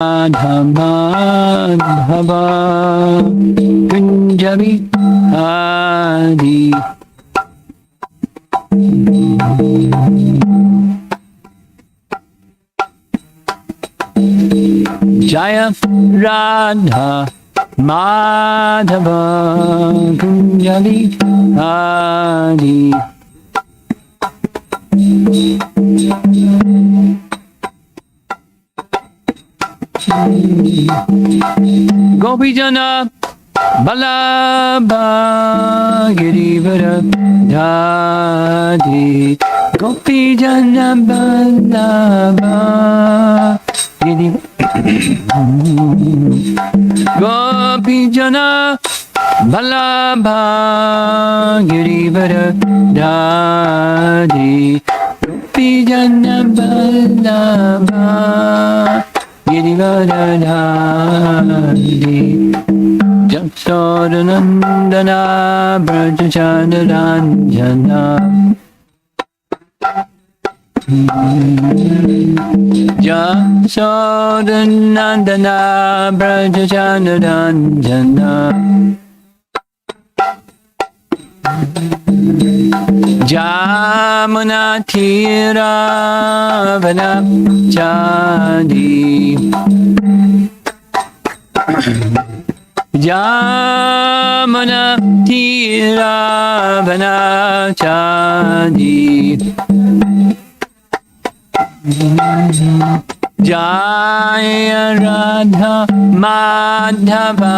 Madhava Kunjabi Adi Jaya Radha Madhava Kunjabi Adi Gopijana Balabha Girivara Dhadi Gopijana Balabha Gopijana Balabha Girivara Dhadi Gopijana Balabha Girivardhari Jasodanandana Brajachandranjana Jasodanandana Brajachandranjana Jamuna Tira Vanachadi Jamuna Tira Vanachadi Jaya Radha Madhava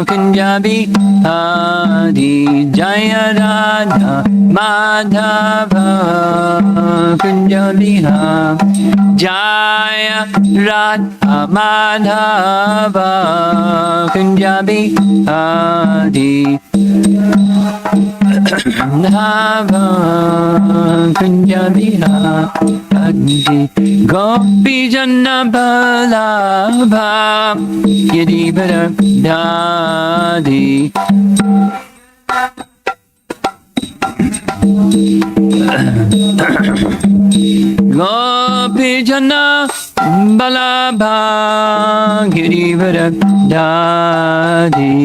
Kunjabi Adi Jaya Radha Madhava Kunjabi Jaya Radha Madhava Kunjabi Adi Madhava Kunjabi Adi Gopijana Balabha Girivara Dhadi Gopijana Balabha Girivara Dhadi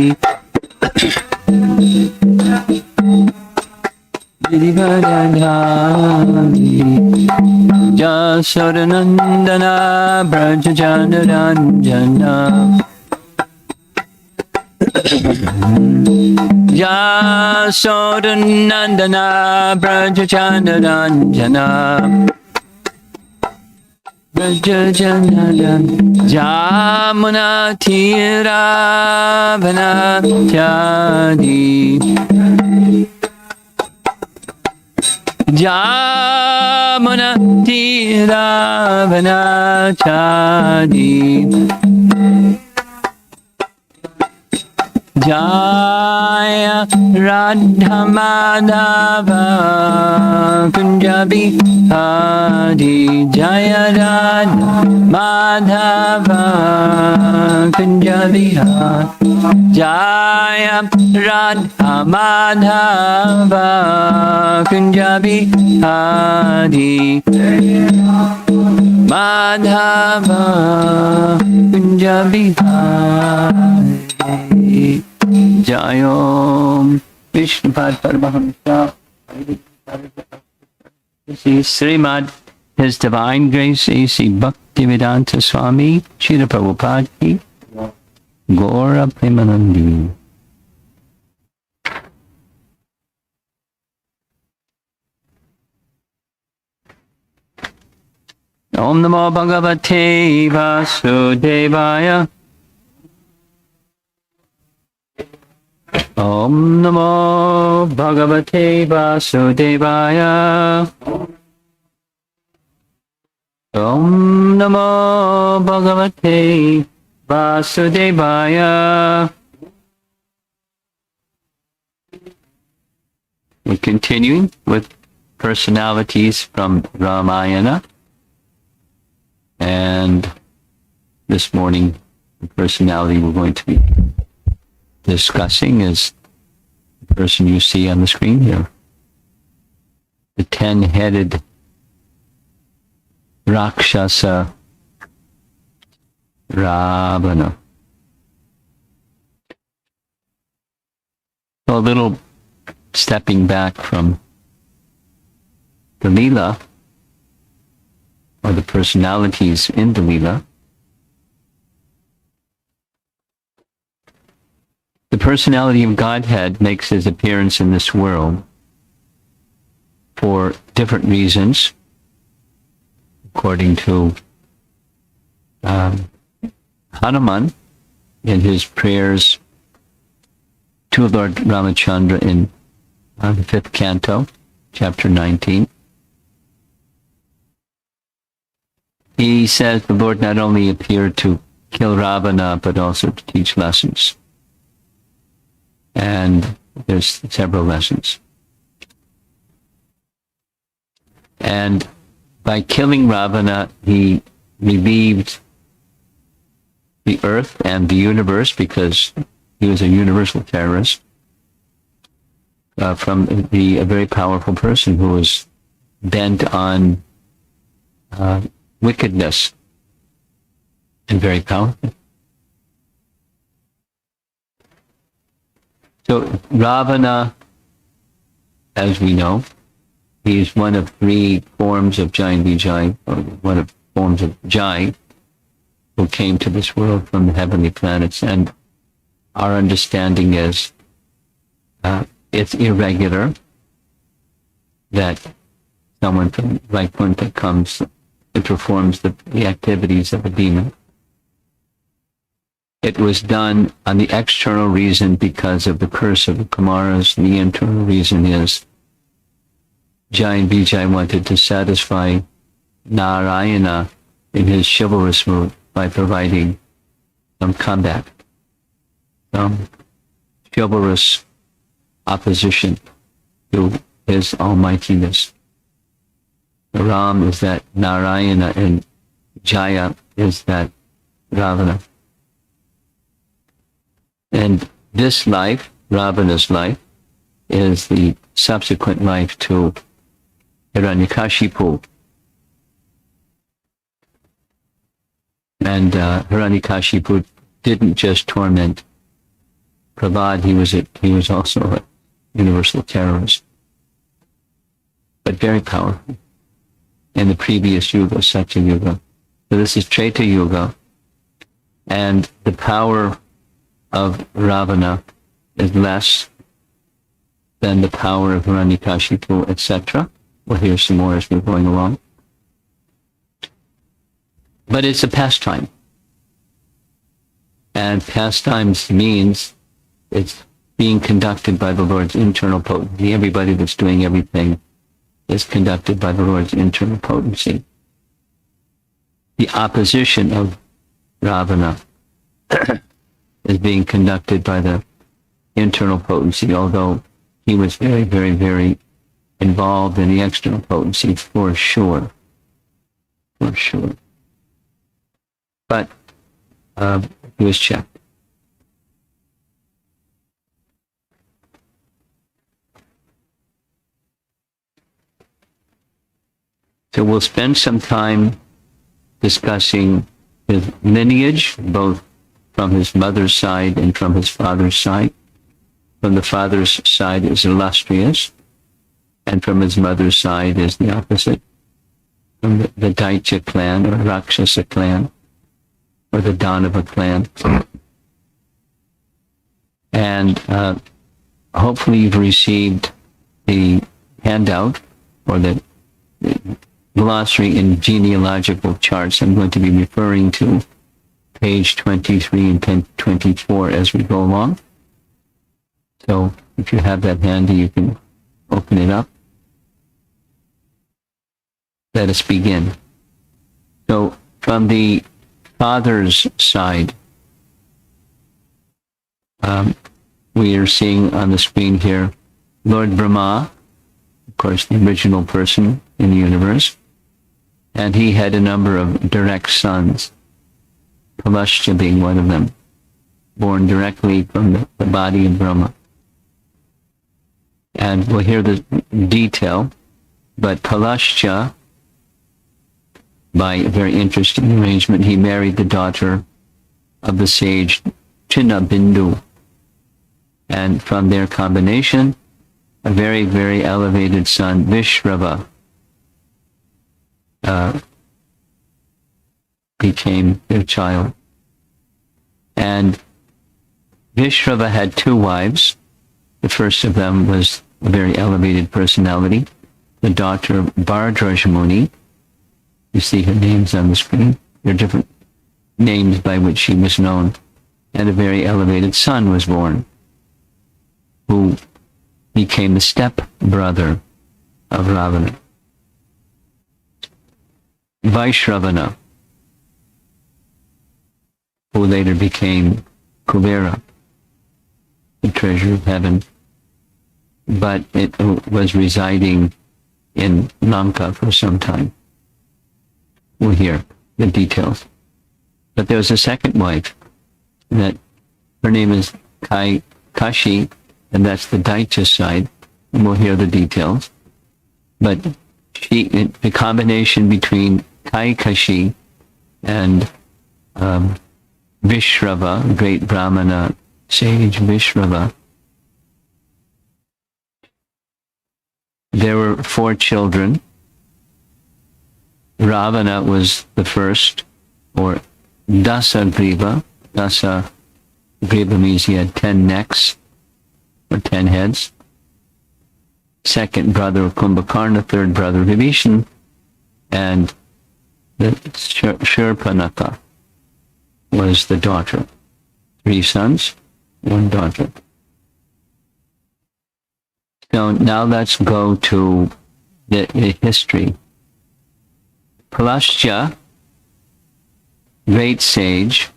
Girivara Dhadi Jasodanandana Brajachandranjana Jasodanandana Brajachandranjana Brajachandranjana Jamuna Tira Vanachadi Jamuna Tira Vanachadi Jaya Radha Madhava Kunjabi Adi Jaya Radha Madhava Kunjabi Jaya Radha Madhava Kunjabi Adi Madhava Kunjabi Jayom Vishnupad Paramahamsa. This is Srimad His Divine Grace A.C. Bhaktivedanta Swami Srila Prabhupada Ki Gaura Premanandi. Om Namo Bhagavate Vasudevaya. Om Namo Bhagavate Vasudevaya. Om Namo Bhagavate Vasudevaya. We're continuing with personalities from Ramayana. And this morning, the personality we're going to be discussing is the person you see on the screen here. The 10-headed Rakshasa Ravana. So a little stepping back from the Leela, or the personalities in the Leela. The personality of Godhead makes his appearance in this world for different reasons, according to Hanuman in his prayers to Lord Ramachandra in the 5th canto, chapter 19. He says the Lord not only appeared to kill Ravana, but also to teach lessons. And there's several lessons. And by killing Ravana, he relieved the earth and the universe, because he was a universal terrorist, from a very powerful person who was bent on wickedness and very powerful. So Ravana, as we know, he is one of 3 forms of Jai and Vijay, or one of forms of Jai, who came to this world from the heavenly planets. And our understanding is it's irregular that someone from Vaikuntha comes and performs the activities of a demon. It was done on the external reason because of the curse of the Kumaras. The internal reason is Jai and Vijay wanted to satisfy Narayana in his chivalrous mood by providing some combat, some chivalrous opposition to his almightiness. Ram is that Narayana, and Jaya is that Ravana. And this life, Ravana's life, is the subsequent life to Hiranyakashipu. And Hiranyakashipu didn't just torment Prahlad, he was also a universal terrorist, but very powerful in the previous yuga, Satya Yuga. So this is Treta Yuga, and the power of Ravana is less than the power of Hiranyakashipu, etc. We'll hear some more as we're going along. But it's a pastime. And pastimes means it's being conducted by the Lord's internal potency. Everybody that's doing everything is conducted by the Lord's internal potency. The opposition of Ravana is being conducted by the internal potency, although he was very, very, very involved in the external potency for sure. For sure. But he was checked. So we'll spend some time discussing his lineage, both from his mother's side and from his father's side. From the father's side is illustrious, and from his mother's side is the opposite. From the Daitya clan, or Rakshasa clan, or the Danava clan. And hopefully you've received the handout, or the glossary in genealogical charts. I'm going to be referring to page 23 and 24 as we go along. So if you have that handy, you can open it up. Let us begin. So from the father's side, we are seeing on the screen here Lord Brahma, of course the original person in the universe, and he had a number of direct sons, Palashya being one of them, born directly from the body of Brahma. And we'll hear the detail, but Palashya, by a very interesting arrangement, he married the daughter of the sage Chinnabindu. And from their combination, a very, very elevated son, Vishrava, became their child. And Vishrava had two wives. The first of them was a very elevated personality, the daughter of Bharatrashimuni. You see her names on the screen. There are different names by which she was known. And a very elevated son was born, who became the step-brother of Ravana. Vaishravana, who later became Kubera, the treasure of heaven, but it was residing in Lanka for some time. We'll hear the details. But there was a second wife, that her name is Kashi, and that's the Daitya side, and we'll hear the details. But the combination between Kashi and Vishrava, great Brahmana sage Vishrava, there were 4 children. Ravana was the first, or Dasagriva. Dasagriva means he had 10 necks, or 10 heads. Second brother of Kumbhakarna, third brother of Vibhishan, and the Shurpanaka was the daughter. 3 sons, 1 daughter. So now let's go to the history. Palastya, great sage,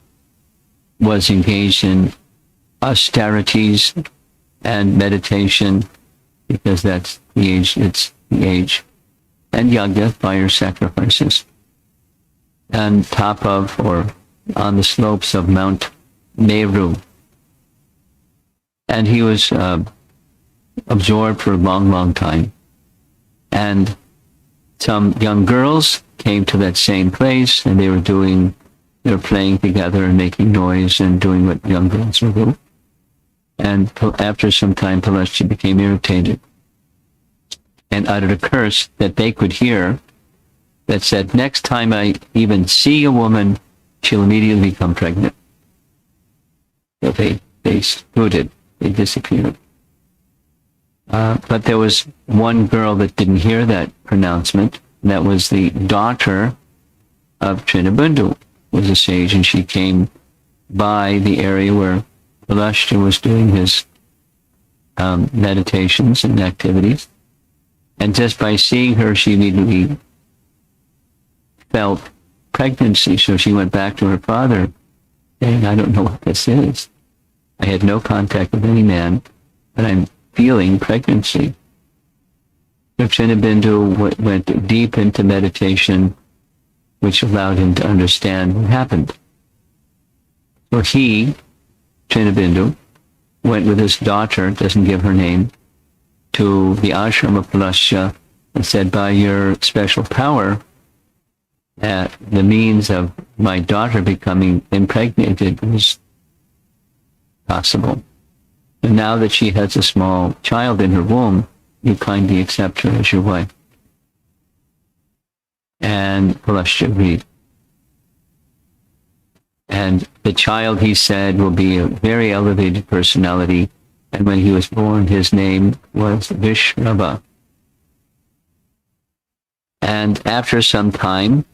was engaged in austerities and meditation, because that's the age, it's the age, and yajna, fire sacrifices, and top of, or on the slopes of Mount Meru. And he was absorbed for a long, long time. And some young girls came to that same place, and they were playing together and making noise and doing what young girls will do. And after some time, Palastya became irritated and uttered a curse that they could hear, that said, next time I even see a woman, she'll immediately become pregnant. So they scooted, they disappeared. But there was one girl that didn't hear that pronouncement, and that was the daughter of Chinnabindu, was a sage, and she came by the area where Palastya was doing his meditations and activities. And just by seeing her, she immediately felt pregnancy. So she went back to her father, saying, I don't know what this is. I had no contact with any man, but I'm feeling pregnancy. So Chinnabindu went deep into meditation, which allowed him to understand what happened. So he, Chinnabindu, went with his daughter, doesn't give her name, to the ashram of Palastya, and said, by your special power, the means of my daughter becoming impregnated was possible. And now that she has a small child in her womb, you kindly accept her as your wife. And Palastya agreed. And the child, he said, will be a very elevated personality. And when he was born, his name was Vishrava. And after some time,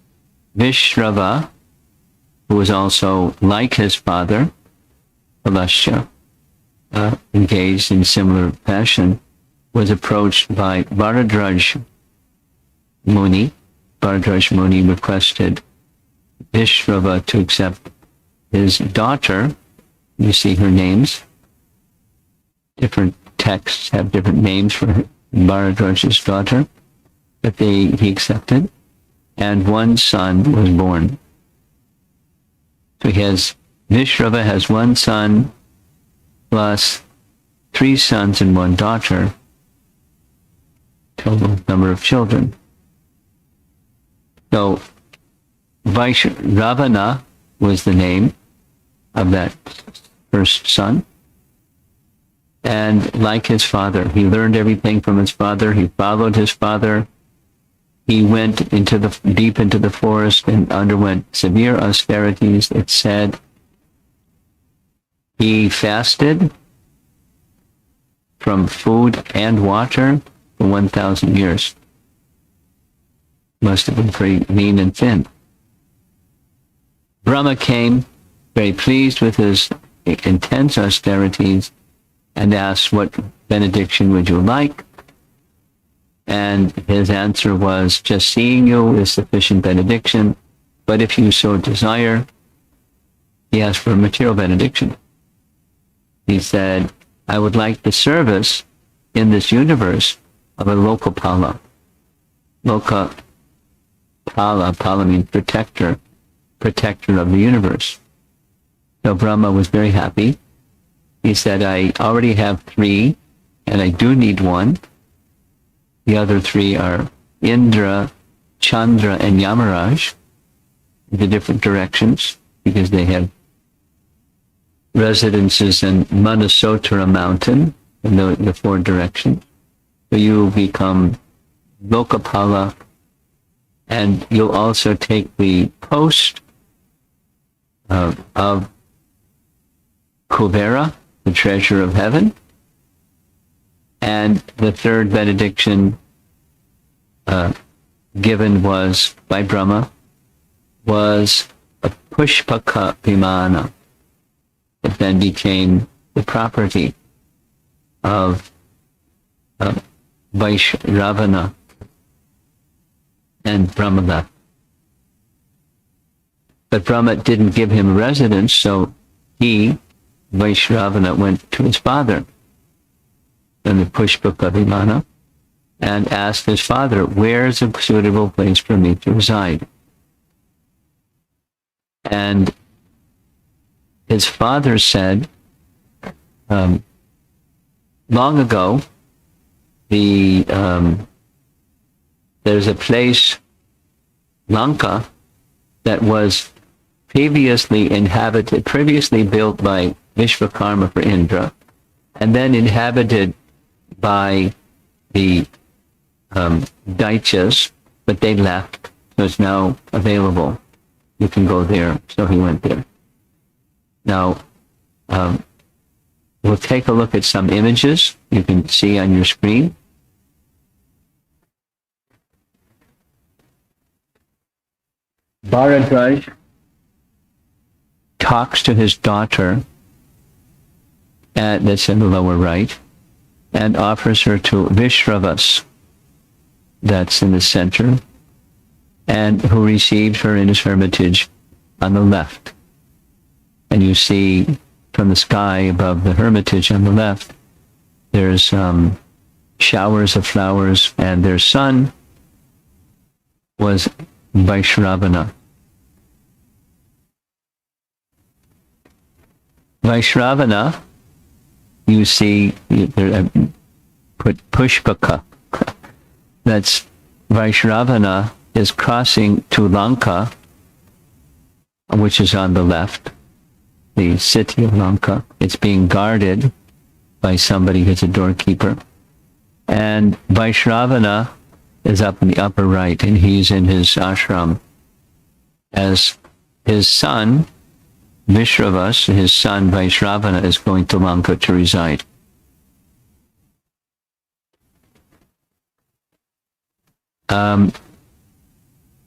Vishrava, who was also like his father, Palastya, engaged in similar fashion, was approached by Bharatrashimuni. Bharatrashimuni requested Vishrava to accept his daughter. You see her names. Different texts have different names for Bharatrash's daughter, but he accepted, and 1 son was born. So Vishrava has 1 son plus 3 sons and 1 daughter, total number of children. So Ravana was the name, of that first son. And like his father, he learned everything from his father. He followed his father. He went deep into the forest and underwent severe austerities. It said he fasted from food and water for 1,000 years. Must have been pretty lean and thin. Brahma came, very pleased with his intense austerities, and asked, what benediction would you like? And his answer was, just seeing you is sufficient benediction, but if you so desire, he asked for a material benediction. He said, I would like the service in this universe of a Lokapala. Pala means protector of the universe. So Brahma was very happy. He said, I already have 3, and I do need 1. The other 3 are Indra, Chandra, and Yamaraj, in the different directions, because they have residences in Manasotara mountain, in the 4 directions. So you become Lokapala, and you'll also take the post of Kuvera, the treasure of heaven. And the 3rd benediction given was by Brahma was a Pushpaka Vimana. It then became the property of Ravana and Brahma left. But Brahma didn't give him residence, so he, Vaishravana, went to his father in the Pushpaka Vimana and asked his father, where's a suitable place for me to reside? And his father said, long ago, there's a place, Lanka, that was previously built by Vishvakarma for Indra, and then inhabited by the Daityas, but they left, so it's now available. You can go there. So he went there. Now, we'll take a look at some images you can see on your screen. Bharadraj talks to his daughter, that's in the lower right, and offers her to Vishravas, that's in the center, and who received her in his hermitage on the left. And you see from the sky above the hermitage on the left, there's showers of flowers, and their son was Vaishravana. Vaishravana, you see, put Pushpaka. That's Vaishravana is crossing to Lanka, which is on the left, the city of Lanka. It's being guarded by somebody who's a doorkeeper. And Vaishravana is up in the upper right, and he's in his ashram. As his son, Vishravas, his son Vaishravana, is going to Lanka to reside.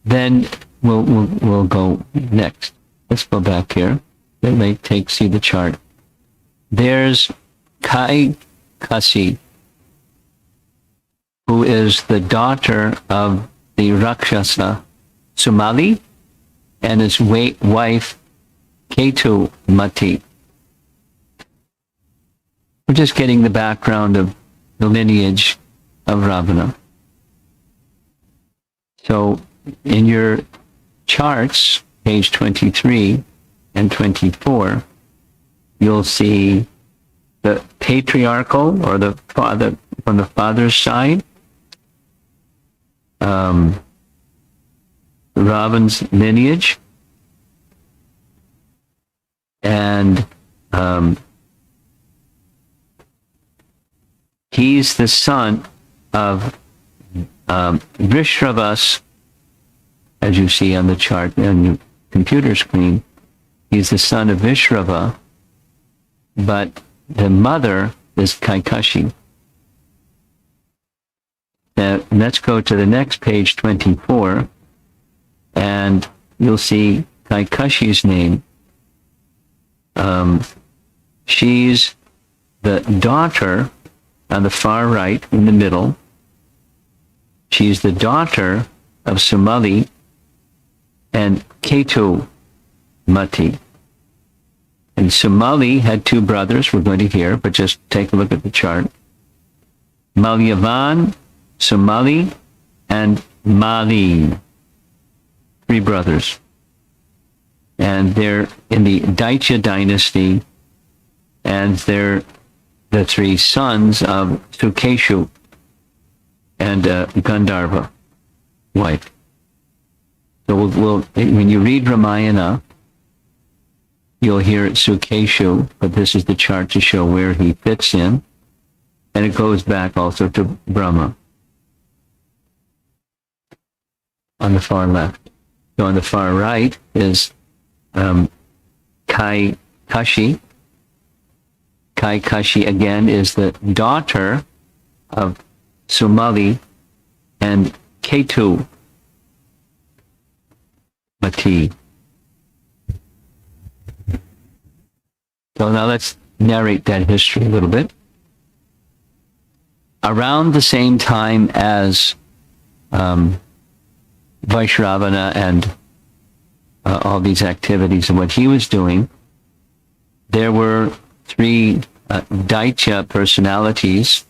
Then we'll go next. Let's go back here. See the chart. There's Kai Kasi, who is the daughter of the Rakshasa Sumali, and his wife Ketu Mati. We're just getting the background of the lineage of Ravana. So in your charts, page 23 and 24, you'll see the patriarchal, or the father, from the father's side, Ravan's lineage, And he's the son of Vishravas, as you see on the chart on your computer screen. He's the son of Vishrava, but the mother is Kaikashi. Now, let's go to the next page, 24, and you'll see Kaikashi's name. She's the daughter on the far right, in the middle. She's the daughter of Sumali and Ketu Mati. And Sumali had two brothers, we're going to hear, but just take a look at the chart. Malyavan, Sumali, and Mali. Three brothers. And they're in the Daitya dynasty, and they're the three sons of Sukeshu and Gandharva wife. So when you read Ramayana, you'll hear Sukeshu, but this is the chart to show where he fits in, and it goes back also to Brahma on the far left. So on the far right is Kai Kashi. Kai Kashi again is the daughter of Sumali and Ketu Mati. So now let's narrate that history a little bit. Around the same time as Vaishravana and all these activities and what he was doing, there were three Daitya personalities.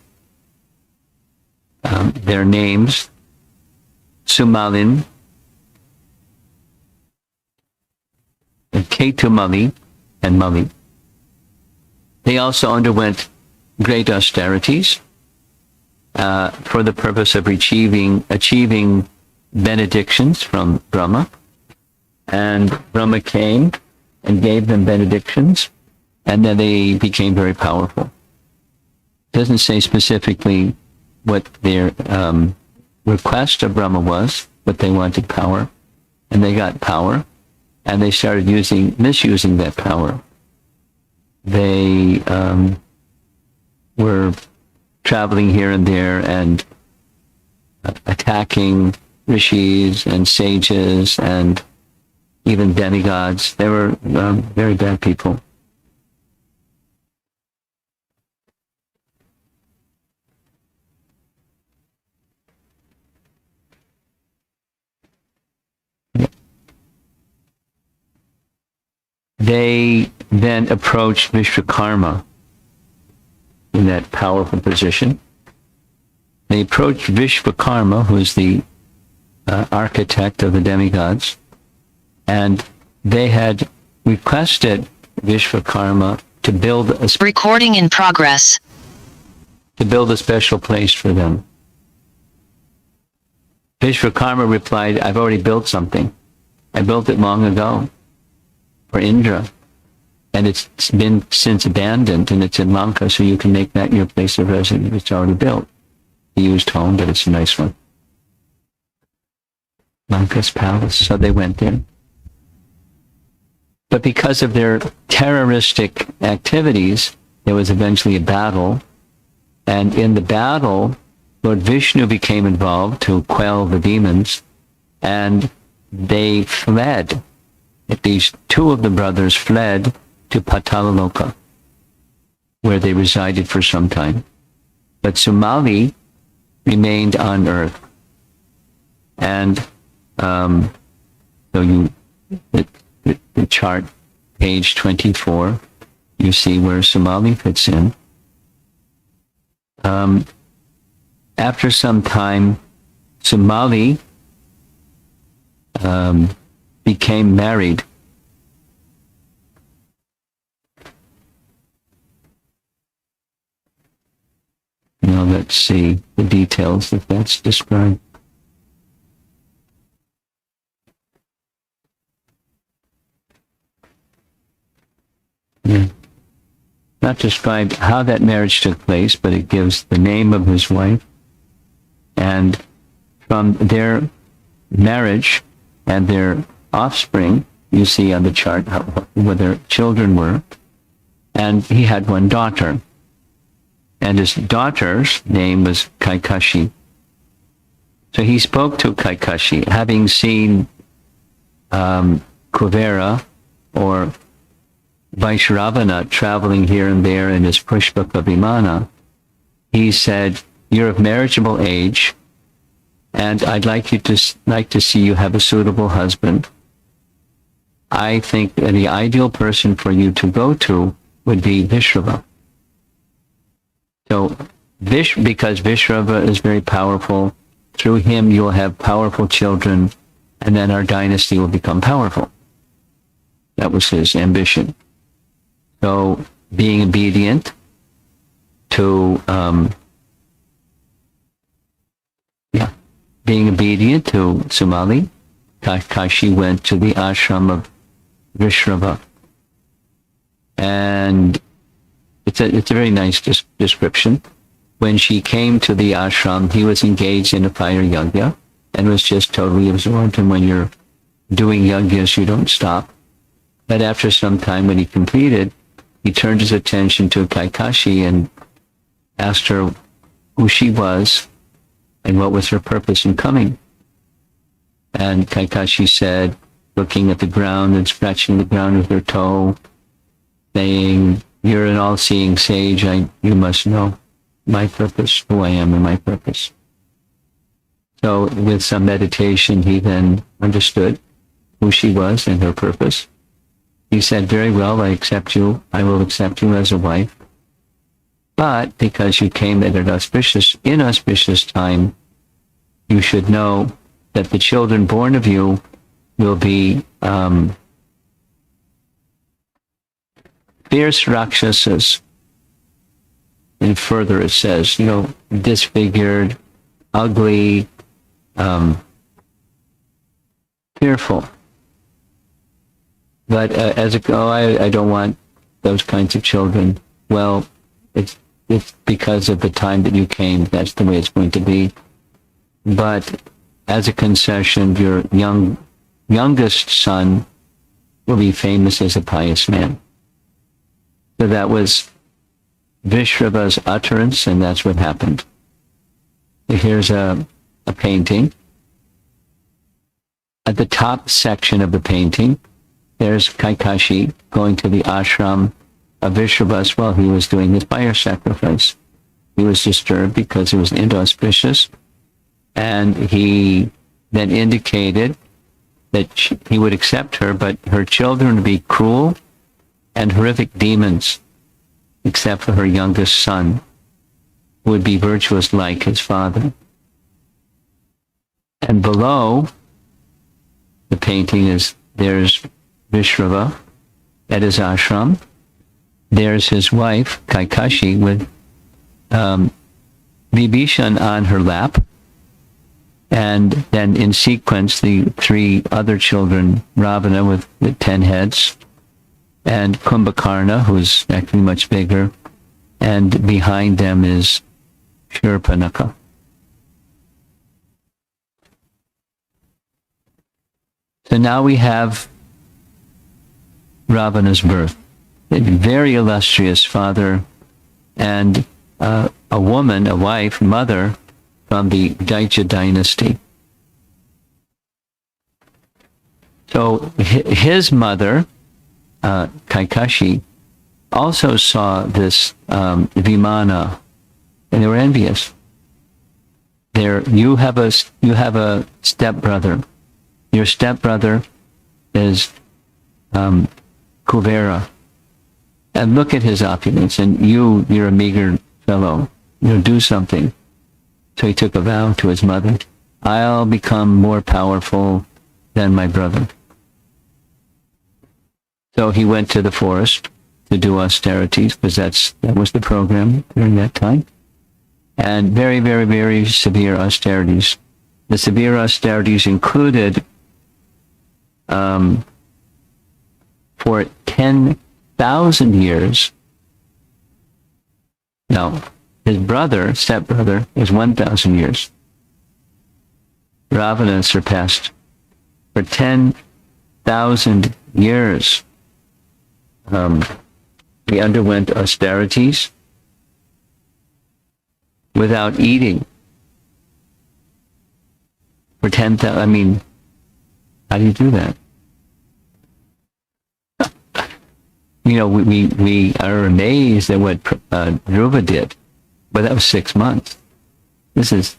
Their names, Sumalin, Ketumali, and Mali. They also underwent great austerities for the purpose of achieving benedictions from Brahma. And Brahma came and gave them benedictions, and then they became very powerful. It doesn't say specifically what their request of Brahma was, but they wanted power, and they got power, and they started misusing that power. They were traveling here and there and attacking rishis and sages and even demigods. They were very bad people. They then approached Vishwakarma in that powerful position. They approached Vishwakarma, who is the architect of the demigods, and they had requested Vishwakarma to build a recording in progress. To build a special place for them. Vishwakarma replied, "I've already built something. I built it long ago for Indra, and it's been since abandoned, and it's in Lanka, so you can make that your place of residence. It's already built." He used home, but it's a nice one. Lanka's palace. So they went there. But because of their terroristic activities, there was eventually a battle. And in the battle, Lord Vishnu became involved to quell the demons. And they fled. At least two of the brothers fled to Patalaloka, where they resided for some time. But Sumali remained on earth. And so the chart, page 24, you see where Sumali fits in. After some time, Sumali became married. Now let's see the details if that's described. not described how that marriage took place, but it gives the name of his wife. And from their marriage and their offspring, you see on the chart what their children were. And he had one daughter. And his daughter's name was Kaikashi. So he spoke to Kaikashi, having seen Kuvera or Vaishravana traveling here and there in his Pushpaka Vimana. He said, "You're of marriageable age, and I'd like to see you have a suitable husband. I think that the ideal person for you to go to would be Vishrava." So, because Vishrava is very powerful, through him you'll have powerful children, and then our dynasty will become powerful. That was his ambition. So, being obedient to Sumali, Kashi went to the ashram of Vishrava. And it's a very nice description. When she came to the ashram, he was engaged in a fire yajna and was just totally absorbed. And when you're doing yajnas, you don't stop. But after some time, when he completed, he turned his attention to Kaikashi and asked her who she was and what was her purpose in coming. And Kaikashi said, looking at the ground and scratching the ground with her toe, saying, "You're an all-seeing sage. You must know my purpose, who I am and my purpose." So with some meditation, he then understood who she was and her purpose. He said, "Very well, I accept you. I will accept you as a wife. But because you came at an inauspicious time, you should know that the children born of you will be fierce Rakshasas." And further it says, disfigured, ugly, fearful. But I don't want those kinds of children. Well, it's because of the time that you came. That's the way it's going to be. But as a concession, your youngest son will be famous as a pious man. So that was Vishrava's utterance, and that's what happened. Here's a painting. At the top section of the painting, there's Kaikashi going to the ashram of Vishrava while he was doing his fire sacrifice. He was disturbed because it was inauspicious, and he then indicated that he would accept her, but her children would be cruel and horrific demons, except for her youngest son, who would be virtuous like his father. And below the painting there's Vishrava at his ashram. There's his wife, Kaikashi, with Vibhishan on her lap. And then in sequence, the three other children, Ravana with the 10 heads, and Kumbhakarna, who's actually much bigger, and behind them is Shurpanaka. So now we have Ravana's birth. A very illustrious father and a woman, a wife, mother from the Daitya dynasty. So his mother, Kaikashi, also saw this Vimana, and they were envious. You have a stepbrother. Your stepbrother is Kuvera, and look at his opulence, and you're a meager fellow. Do something. So he took a vow to his mother, "I'll become more powerful than my brother." So he went to the forest to do austerities, because that was the program during that time. And very, very, very severe austerities. The severe austerities included for 10,000 years Now, his brother, stepbrother, was 1,000 years. Ravana surpassed for 10,000 years. He underwent austerities without eating for 10,000. I mean, how do you do that? We are amazed at what Dhruva did, but that was 6 months. This is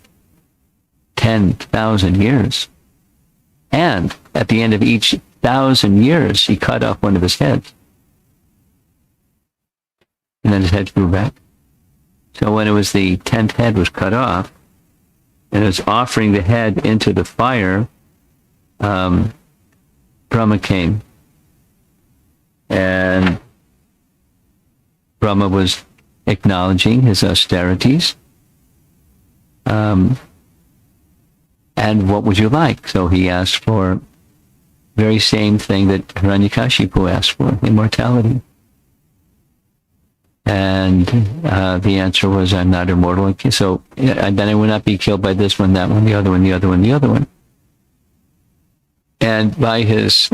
10,000 years. And at the end of each 1,000 years, he cut off one of his heads. And then his head grew back. So when it was the 10th head was cut off, and it was offering the head into the fire, Brahma came. And Brahma was acknowledging his austerities. And what would you like? So he asked for the very same thing that Hiranyakashipu asked for, immortality. And the answer was, I'm not immortal. So then I will not be killed by this one, that one, the other one, the other one, the other one. And by his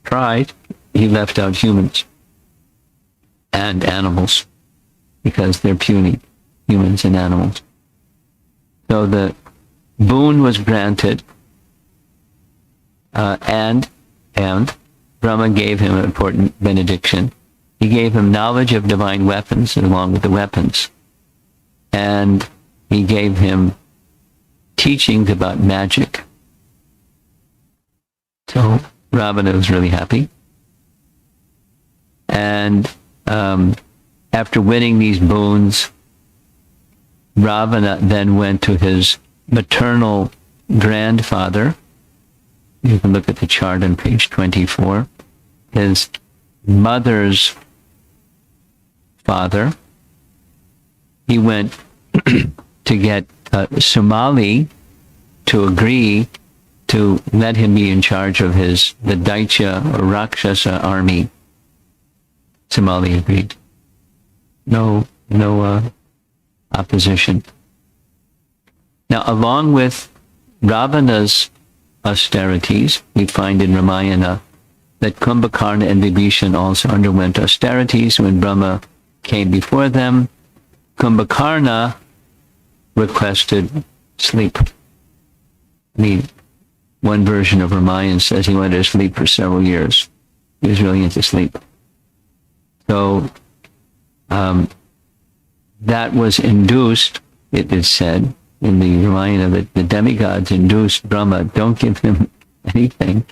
pride, he left out humans and animals because they're puny, humans and animals. So the boon was granted, and Brahma gave him an important benediction. He gave him knowledge of divine weapons along with the weapons. And he gave him teachings about magic. So Ravana was really happy. And after winning these boons, Ravana then went to his maternal grandfather. You can look at the chart on page 24. His mother's father. He went to get Sumali to agree to let him be in charge of the Daitya or Rakshasa army. Sumali agreed. No opposition. Now, along with Ravana's austerities, we find in Ramayana that Kumbhakarna and Vibhishan also underwent austerities when Brahma came before them. Kumbhakarna requested sleep. I mean, one version of Ramayana says he wanted to sleep for several years. He was really into sleep. So that was induced, it is said in the Ramayana, that the demigods induced Brahma, don't give him anything.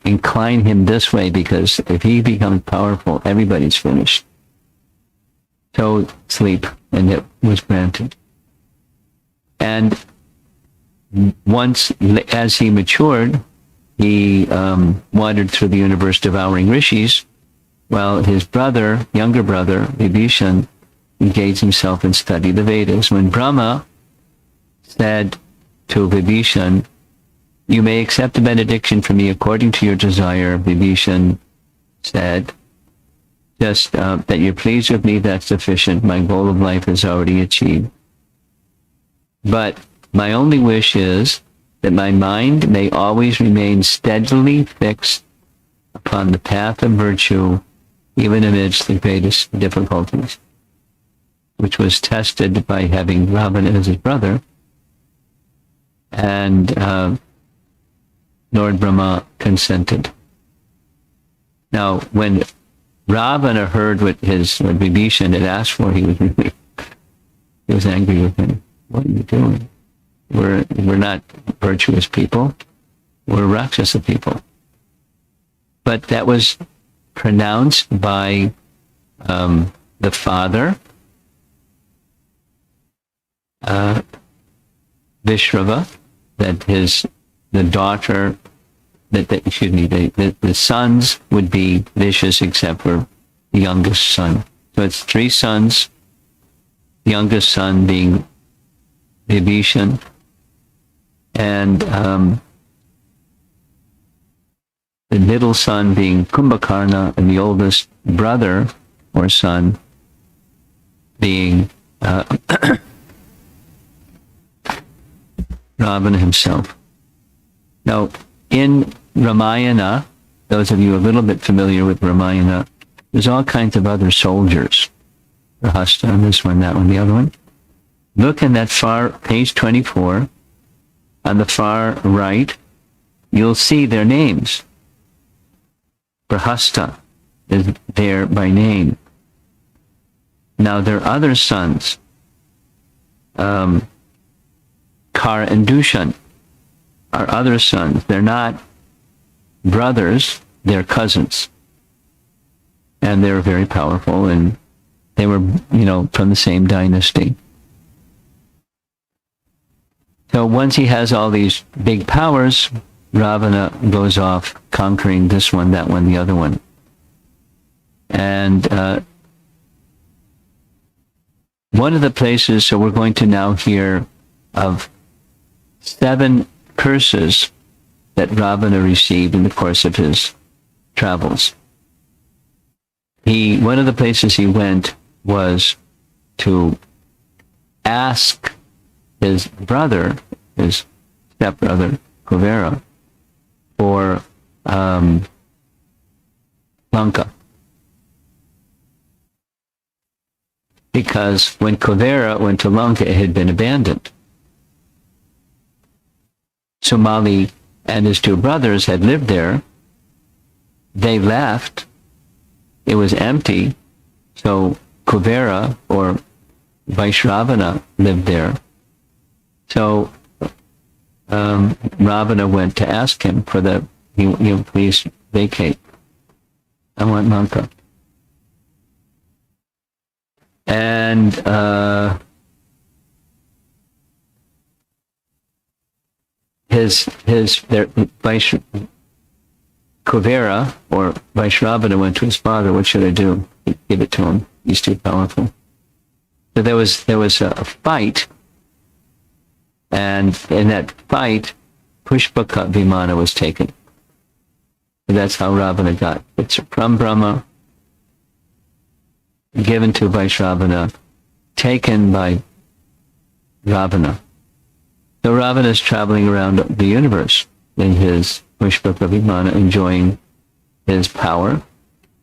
Incline him this way, because if he becomes powerful, everybody's finished. So sleep, and it was granted. And once, as he matured, he wandered through the universe devouring rishis, while his brother, younger brother, Vibhishan, engaged himself in study the Vedas. When Brahma said to Vibhishan, you may accept the benediction from me according to your desire, Vibhishan said, just that you're pleased with me, that's sufficient. My goal of life is already achieved. But my only wish is that my mind may always remain steadily fixed upon the path of virtue, even amidst the greatest difficulties, which was tested by having Ravana as his brother. And Lord Brahma consented. Now, when Ravana heard what Vibhishan had asked for, he was angry with him. What are you doing? We're not virtuous people. We're Rakshasa people. But that was pronounced by the father, Vishrava, that the daughter, the sons would be vicious except for the youngest son. So it's 3 sons, the youngest son being Vibhishan, and the middle son being Kumbhakarna, and the oldest brother or son being Ravana himself. Now, in Ramayana, those of you a little bit familiar with Ramayana, there's all kinds of other soldiers. Rahasta, and this one, that one, the other one. Look in that far, page 24, on the far right, you'll see their names. Prahasta is there by name. Now, their other sons, Kara and Dushan, are other sons. They're not brothers, they're cousins. And they're very powerful, and they were, from the same dynasty. So once he has all these big powers, Ravana goes off conquering this one, that one, the other one. And one of the places, so we're going to now hear of 7 curses that Ravana received in the course of his travels. One of the places he went was to ask his brother, his stepbrother, Kuvera, for Lanka. Because when Kuvera went to Lanka, it had been abandoned. Sumali and his 2 brothers had lived there. They left. It was empty. So Kuvera, or Vaishravana, lived there. So Ravana went to ask him for please vacate. I want Lanka. And Kuvera, or Vaishravana, went to his father. What should I do? Give it to him. He's too powerful. So there was a fight, and in that fight, Pushpaka Vimana was taken. So that's how Ravana got it from Brahma, given to Vaishravana, taken by Ravana. So Ravana is traveling around the universe in his Pushpaka Vimana, enjoying his power.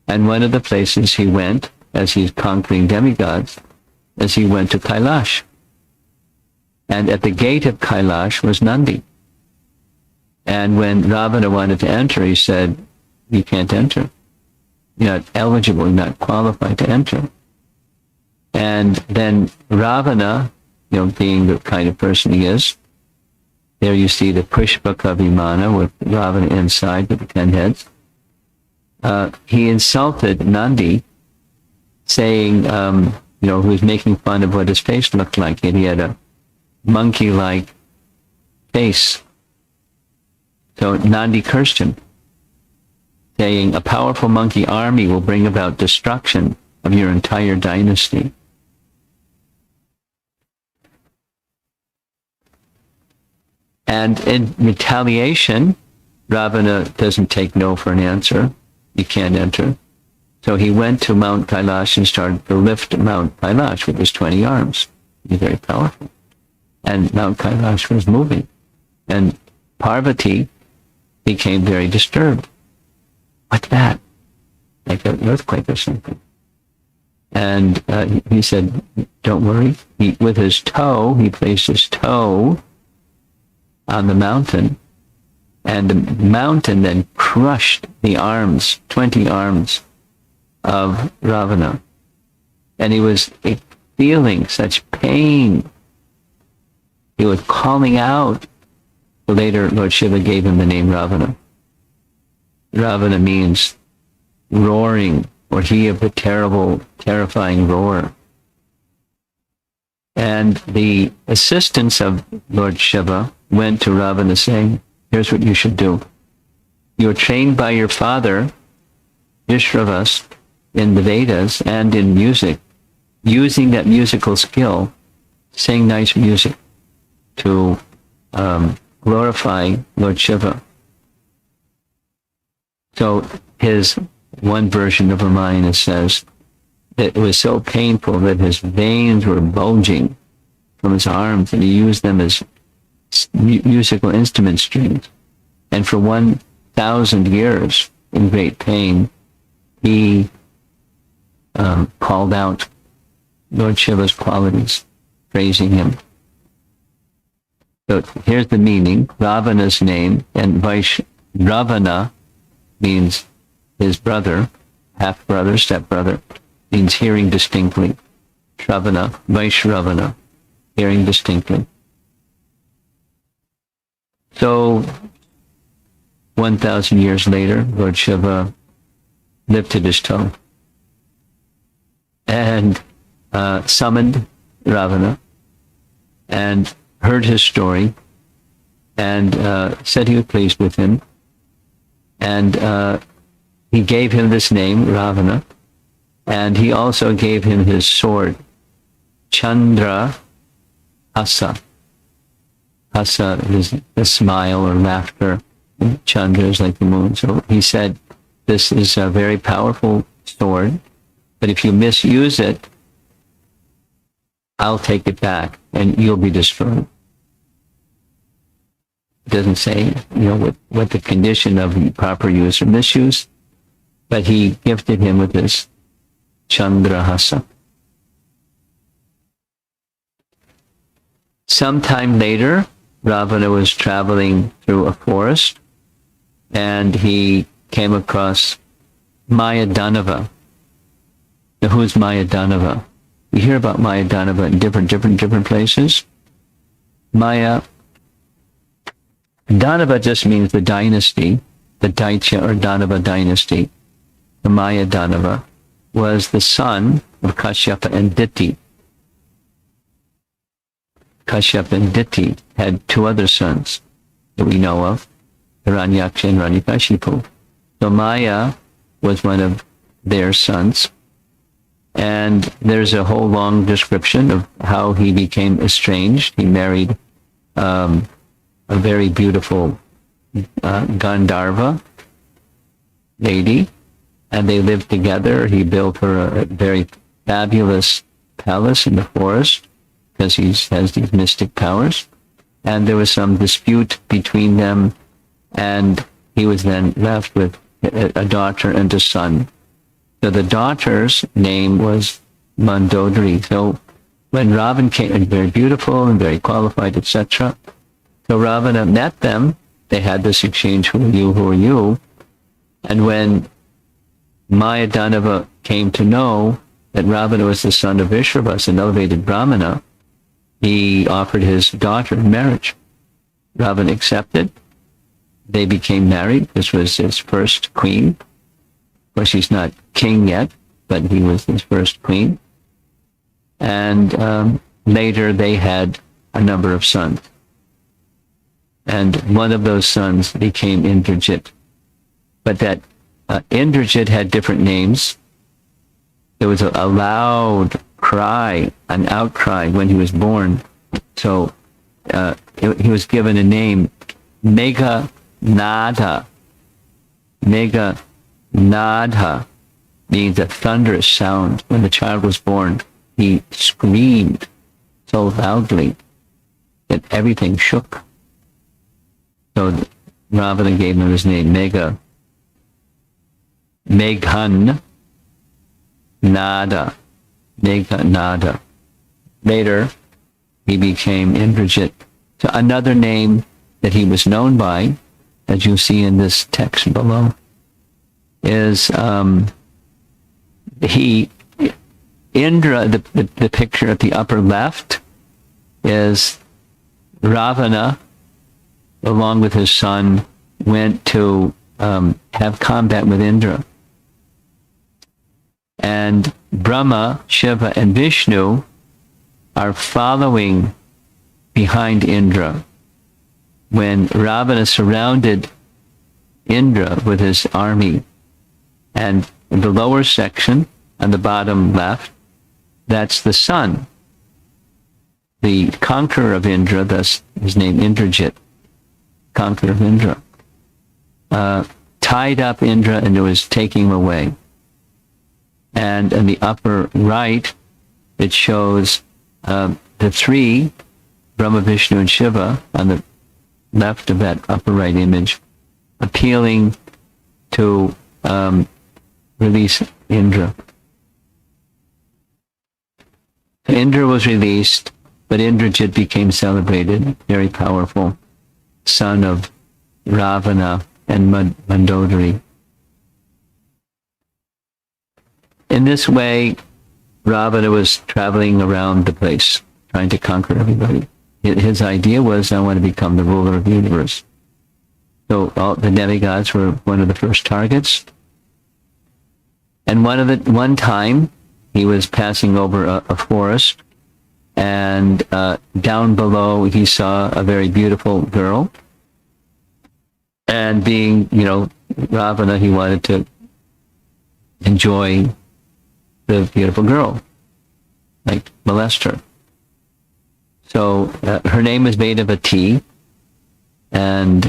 And one of the places he went, as he's conquering demigods, is he went to Kailash. And at the gate of Kailash was Nandi. And when Ravana wanted to enter, he said, "You can't enter. You're not eligible, you're not qualified to enter." And then Ravana, being the kind of person he is, there you see the Pushpaka Vimana with Ravana inside with the 10 heads. He insulted Nandi, saying, who was making fun of what his face looked like. And he had a monkey-like face. So Nandi cursed him, saying, "A powerful monkey army will bring about destruction of your entire dynasty." And in retaliation, Ravana doesn't take no for an answer. You can't enter. So he went to Mount Kailash and started to lift Mount Kailash with his 20 arms. He's very powerful. And Mount Kailash was moving. And Parvati became very disturbed. What's that? Like an earthquake or something. And he said, "Don't worry." With his toe, he placed his toe on the mountain, and the mountain then crushed the arms, 20 arms of Ravana. And he was feeling such pain. He was calling out. Later, Lord Shiva gave him the name Ravana. Ravana means roaring, or he of the terrible, terrifying roar. And the assistants of Lord Shiva went to Ravana saying, "Here's what you should do. You're trained by your father, Vishravas, in the Vedas and in music, using that musical skill, sing nice music to glorify Lord Shiva." So his one version of Ramayana says It was so painful that his veins were bulging from his arms, and he used them as musical instrument strings. And for 1,000 years, in great pain, he called out Lord Shiva's qualities, praising him. So here's the meaning. Ravana's name, and Ravana means his brother, half-brother, step-brother, means hearing distinctly. Shravana, Vaishravana, hearing distinctly. So 1,000 years later, Lord Shiva lifted his toe and summoned Ravana and heard his story and said he was pleased with him. And he gave him this name, Ravana, and he also gave him his sword, Chandra Hasa. Hasa is a smile or laughter. Chandra is like the moon. So he said, this is a very powerful sword, but if you misuse it, I'll take it back and you'll be destroyed. It doesn't say, what the condition of proper use or misuse, but he gifted him with this Chandrahasa. Sometime later, Ravana was traveling through a forest, and he came across Mayadanava. Now, who's Mayadanava? You hear about Mayadanava in different places. Mayadanava just means the dynasty, the Daitya or Danava dynasty. The Mayadanava was the son of Kashyapa and Diti. Kashyapa and Diti had two other sons that we know of, Hiranyaksha and Hiranyakashipu. So Maya was one of their sons. And there's a whole long description of how he became estranged. He married a very beautiful Gandharva lady, and they lived together. He built her a very fabulous palace in the forest because he has these mystic powers. And there was some dispute between them, and he was then left with a daughter and a son. So the daughter's name was Mandodari. So when Ravana came, very beautiful and very qualified, etc. So Ravana met them. They had this exchange, who are you? And when Mayadanava came to know that Ravana was the son of Vishravas, an elevated Brahmana, he offered his daughter in marriage. Ravana accepted. They became married. This was his first queen. Of course, he's not king yet, but he was his first queen. And later they had a number of sons. And one of those sons became Indrajit. But that Indrajit had different names. There was a loud cry, an outcry when he was born. So he was given a name, Megha Nada. Megha Nada means a thunderous sound. When the child was born, he screamed so loudly that everything shook. So Ravana gave him his name, Meghan Nada. Megha Nada. Later, he became Indrajit. So another name that he was known by, as you see in this text below, is Indra, the picture at the upper left, is Ravana, along with his son, went to have combat with Indra. And Brahma, Shiva, and Vishnu are following behind Indra. When Ravana surrounded Indra with his army, and in the lower section, on the bottom left, that's the sun. The conqueror of Indra, thus his name Indrajit, conqueror of Indra, tied up Indra and was taking him away. And in the upper right, it shows the three, Brahma, Vishnu, and Shiva, on the left of that upper right image, appealing to release Indra. Indra was released, but Indrajit became celebrated, very powerful, son of Ravana and Mandodari. In this way, Ravana was traveling around the place, trying to conquer everybody. His idea was, I want to become the ruler of the universe. So all the demigods were one of the first targets. And one time, he was passing over a forest, and down below he saw a very beautiful girl. And being, Ravana, he wanted to enjoy the beautiful girl, like molest her. So her name is Vedavati, and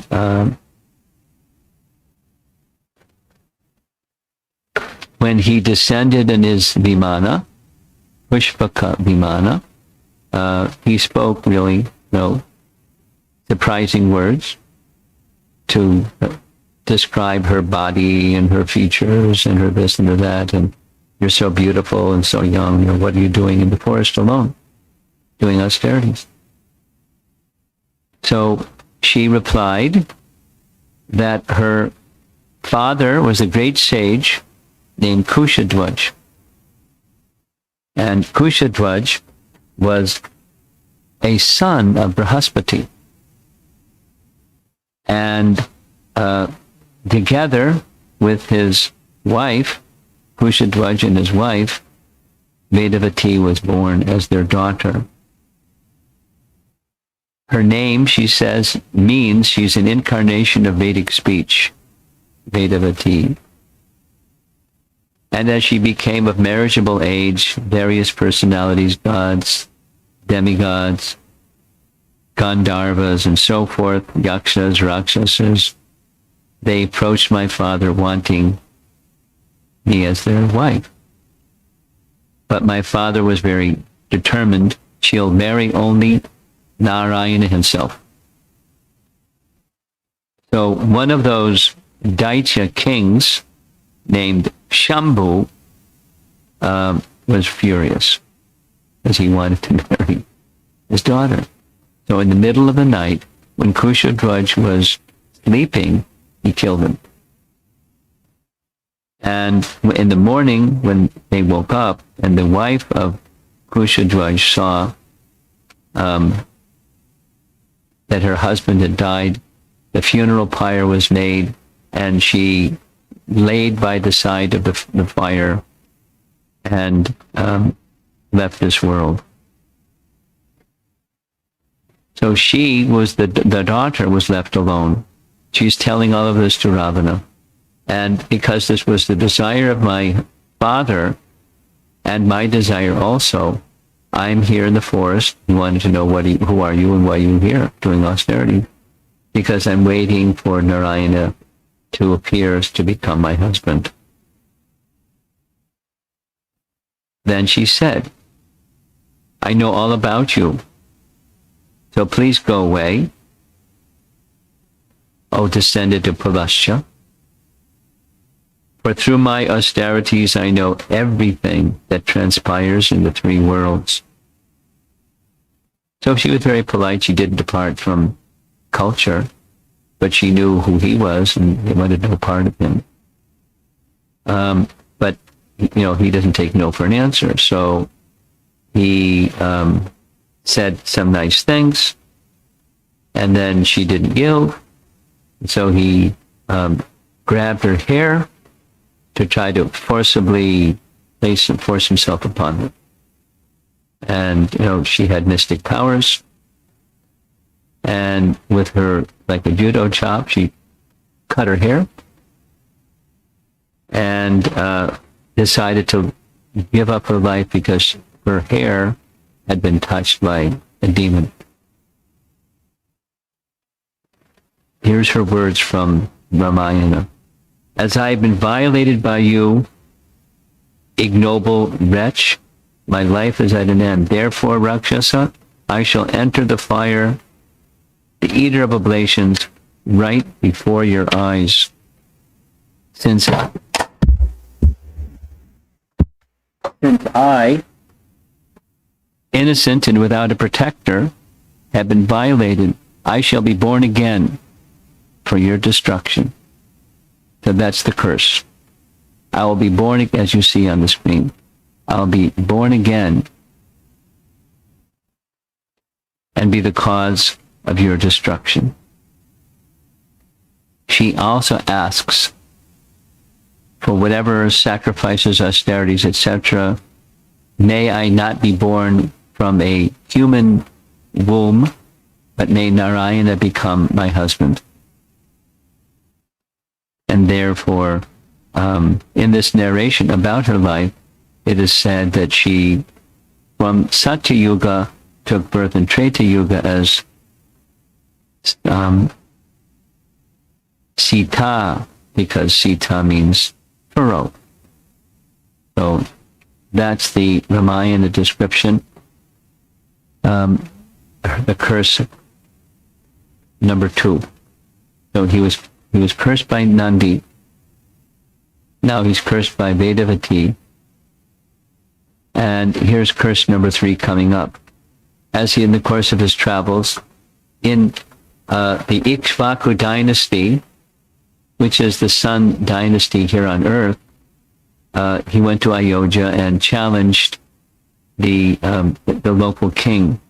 when he descended in his vimana, Pushpaka vimana, he spoke really, surprising words to describe her body and her features and her this and her that, and you're so beautiful and so young, what are you doing in the forest alone? Doing austerities. So she replied that her father was a great sage named Kushadwaj. And Kushadwaj was a son of Brahaspati. And together with his wife, Kushadwaj and his wife, Vedavati was born as their daughter. Her name, she says, means she's an incarnation of Vedic speech, Vedavati. And as she became of marriageable age, various personalities, gods, demigods, Gandharvas, and so forth, Yakshas, Rakshasas, they approached my father wanting me as their wife. But my father was very determined. She'll marry only Narayana himself. So one of those Daitya kings named Shambhu was furious as he wanted to marry his daughter. So in the middle of the night, when Kushadwaj was sleeping, he killed him. And in the morning, when they woke up, and the wife of Kushadwaj saw that her husband had died, the funeral pyre was made, and she laid by the side of the fire and left this world. So she was the daughter was left alone. She's telling all of this to Ravana. And because this was the desire of my father and my desire also, I'm here in the forest. He wanted to know who are you and why you're here doing austerity. Because I'm waiting for Narayana to appear to become my husband. Then she said, I know all about you, so please go away, O descendant of Pulasya. For through my austerities I know everything that transpires in the three worlds. So she was very polite. She didn't depart from culture, but she knew who he was and they wanted no part of him. But, he doesn't take no for an answer. So he said some nice things, and then she didn't yield. So he grabbed her hair to try to forcibly force himself upon her. And, she had mystic powers. And with her, like a judo chop, she cut her hair and decided to give up her life because her hair had been touched by a demon. Here's her words from Ramayana. As I have been violated by you, ignoble wretch, my life is at an end. Therefore, Rakshasa, I shall enter the fire, the eater of oblations, right before your eyes. Since I, innocent and without a protector, have been violated, I shall be born again for your destruction. So that's the curse. I will be born, as you see on the screen. I'll be born again and be the cause of your destruction. She also asks for whatever sacrifices, austerities, etc. May I not be born from a human womb, but may Narayana become my husband. And therefore, in this narration about her life, it is said that she, from Satya Yuga, took birth in Treta Yuga as Sita, because Sita means furrow. So that's the Ramayana description. The curse number 2. So he was cursed by Nandi. Now he's cursed by Vedavati. And here's curse number 3 coming up. As he, in the course of his travels, in the Ikshvaku dynasty, which is the Sun dynasty here on earth, he went to Ayodhya and challenged the local king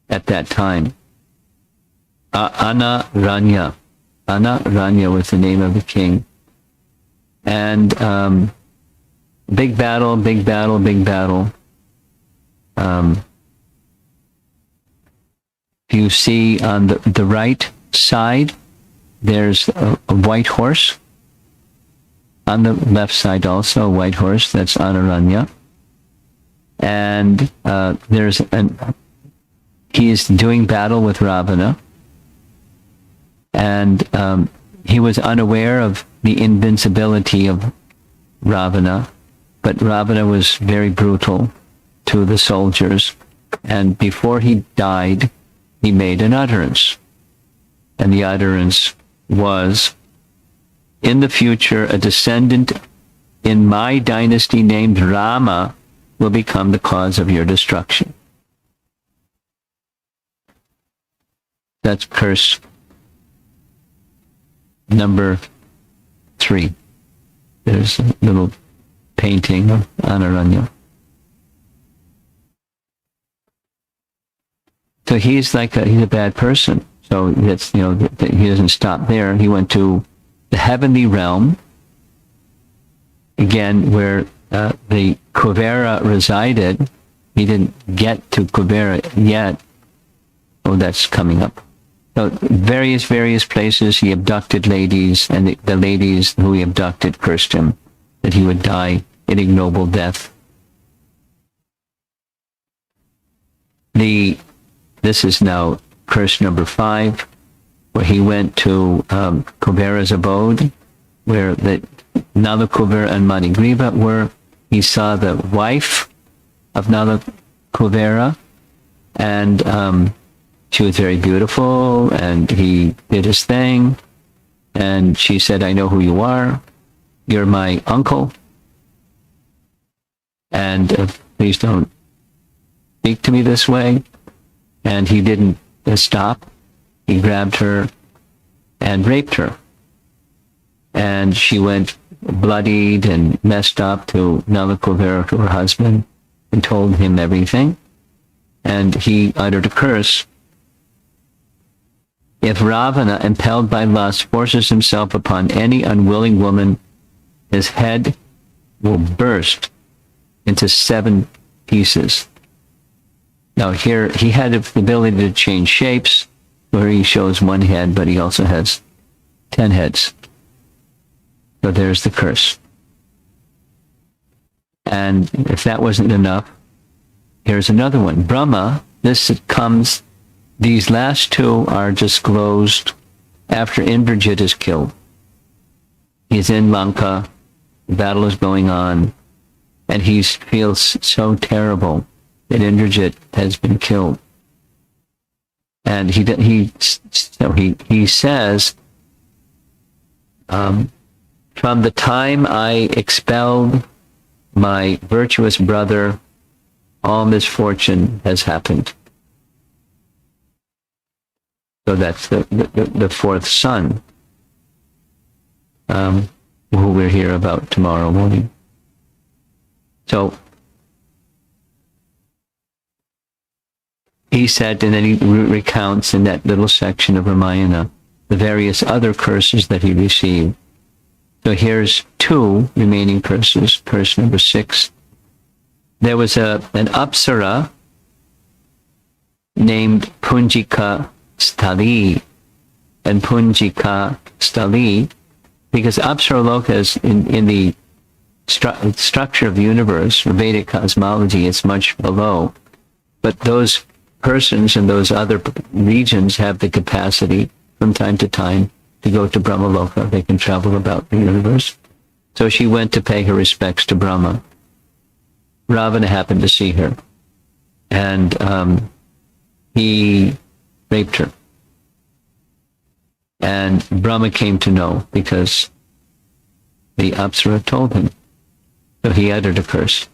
at that time. Anaranya. Anaranya was the name of the king. And big battle. You see on the right side, there's a white horse. On the left side also, a white horse. That's Anaranya. And he is doing battle with Ravana. And he was unaware of the invincibility of Ravana, but Ravana was very brutal to the soldiers. And before he died, he made an utterance. And the utterance was, in the future, a descendant in my dynasty named Rama will become the cause of your destruction. That's curse number 3. There's a little painting of Anaranya. So he's a bad person. So that's, he doesn't stop there. He went to the heavenly realm, again, where the Kuvera resided. He didn't get to Kuvera yet. Oh, that's coming up. So various places he abducted ladies, and the ladies who he abducted cursed him that he would die an ignoble death. This is now curse number 5, where he went to Kuvera's abode, where Nala Kuvera and Manigriva were. He saw the wife of Nala Kuvera, and she was very beautiful, and he did his thing, and she said, I know who you are. You're my uncle, and please don't speak to me this way. And he didn't stop. He grabbed her and raped her. And she went bloodied and messed up to Nala Kuvera, to her husband, and told him everything. And he uttered a curse. If Ravana, impelled by lust, forces himself upon any unwilling woman, his head will burst into 7 pieces. Now here, he had the ability to change shapes, where he shows 1 head, but he also has 10 heads. So there's the curse. And if that wasn't enough, here's another one. Brahma, these last 2 are disclosed after Indrajit is killed. He's in Lanka, the battle is going on, And he feels so terrible that Indrajit has been killed. And he says, from the time I expelled my virtuous brother, all misfortune has happened. So that's the fourth son, who we'll hear about tomorrow morning. So he said, and then he recounts in that little section of Ramayana the various other curses that he received. So here's 2 remaining curses. Curse number 6. There was an Apsara named Punjika Stali. And Punjika Stali, because Apsara Lokas in the structure of the universe, Vedic cosmology, is much below. But those persons in those other regions have the capacity from time to time to go to Brahma Loka. They can travel about the universe. So she went to pay her respects to Brahma. Ravana happened to see her, and he raped her. And Brahma came to know because the Apsara told him. So he uttered a curse.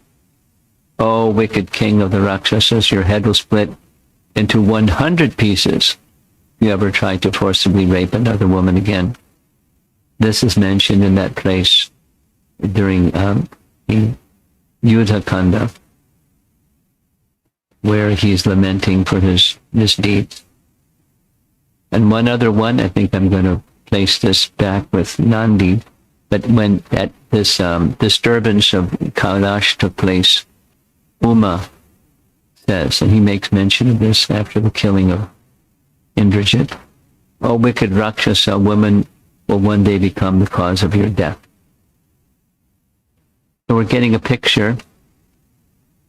"O wicked king of the Rakshasas, your head will split into 100 pieces if you ever try to forcibly rape another woman again." This is mentioned in that place during the Yuddha Kanda, where he's lamenting for his misdeeds. And one other one, I think I'm going to place this back with Nandi, but when at this disturbance of Kailash took place, Uma says, and he makes mention of this after the killing of Indrajit, "O wicked Rakshasa, women will one day become the cause of your death." So we're getting a picture.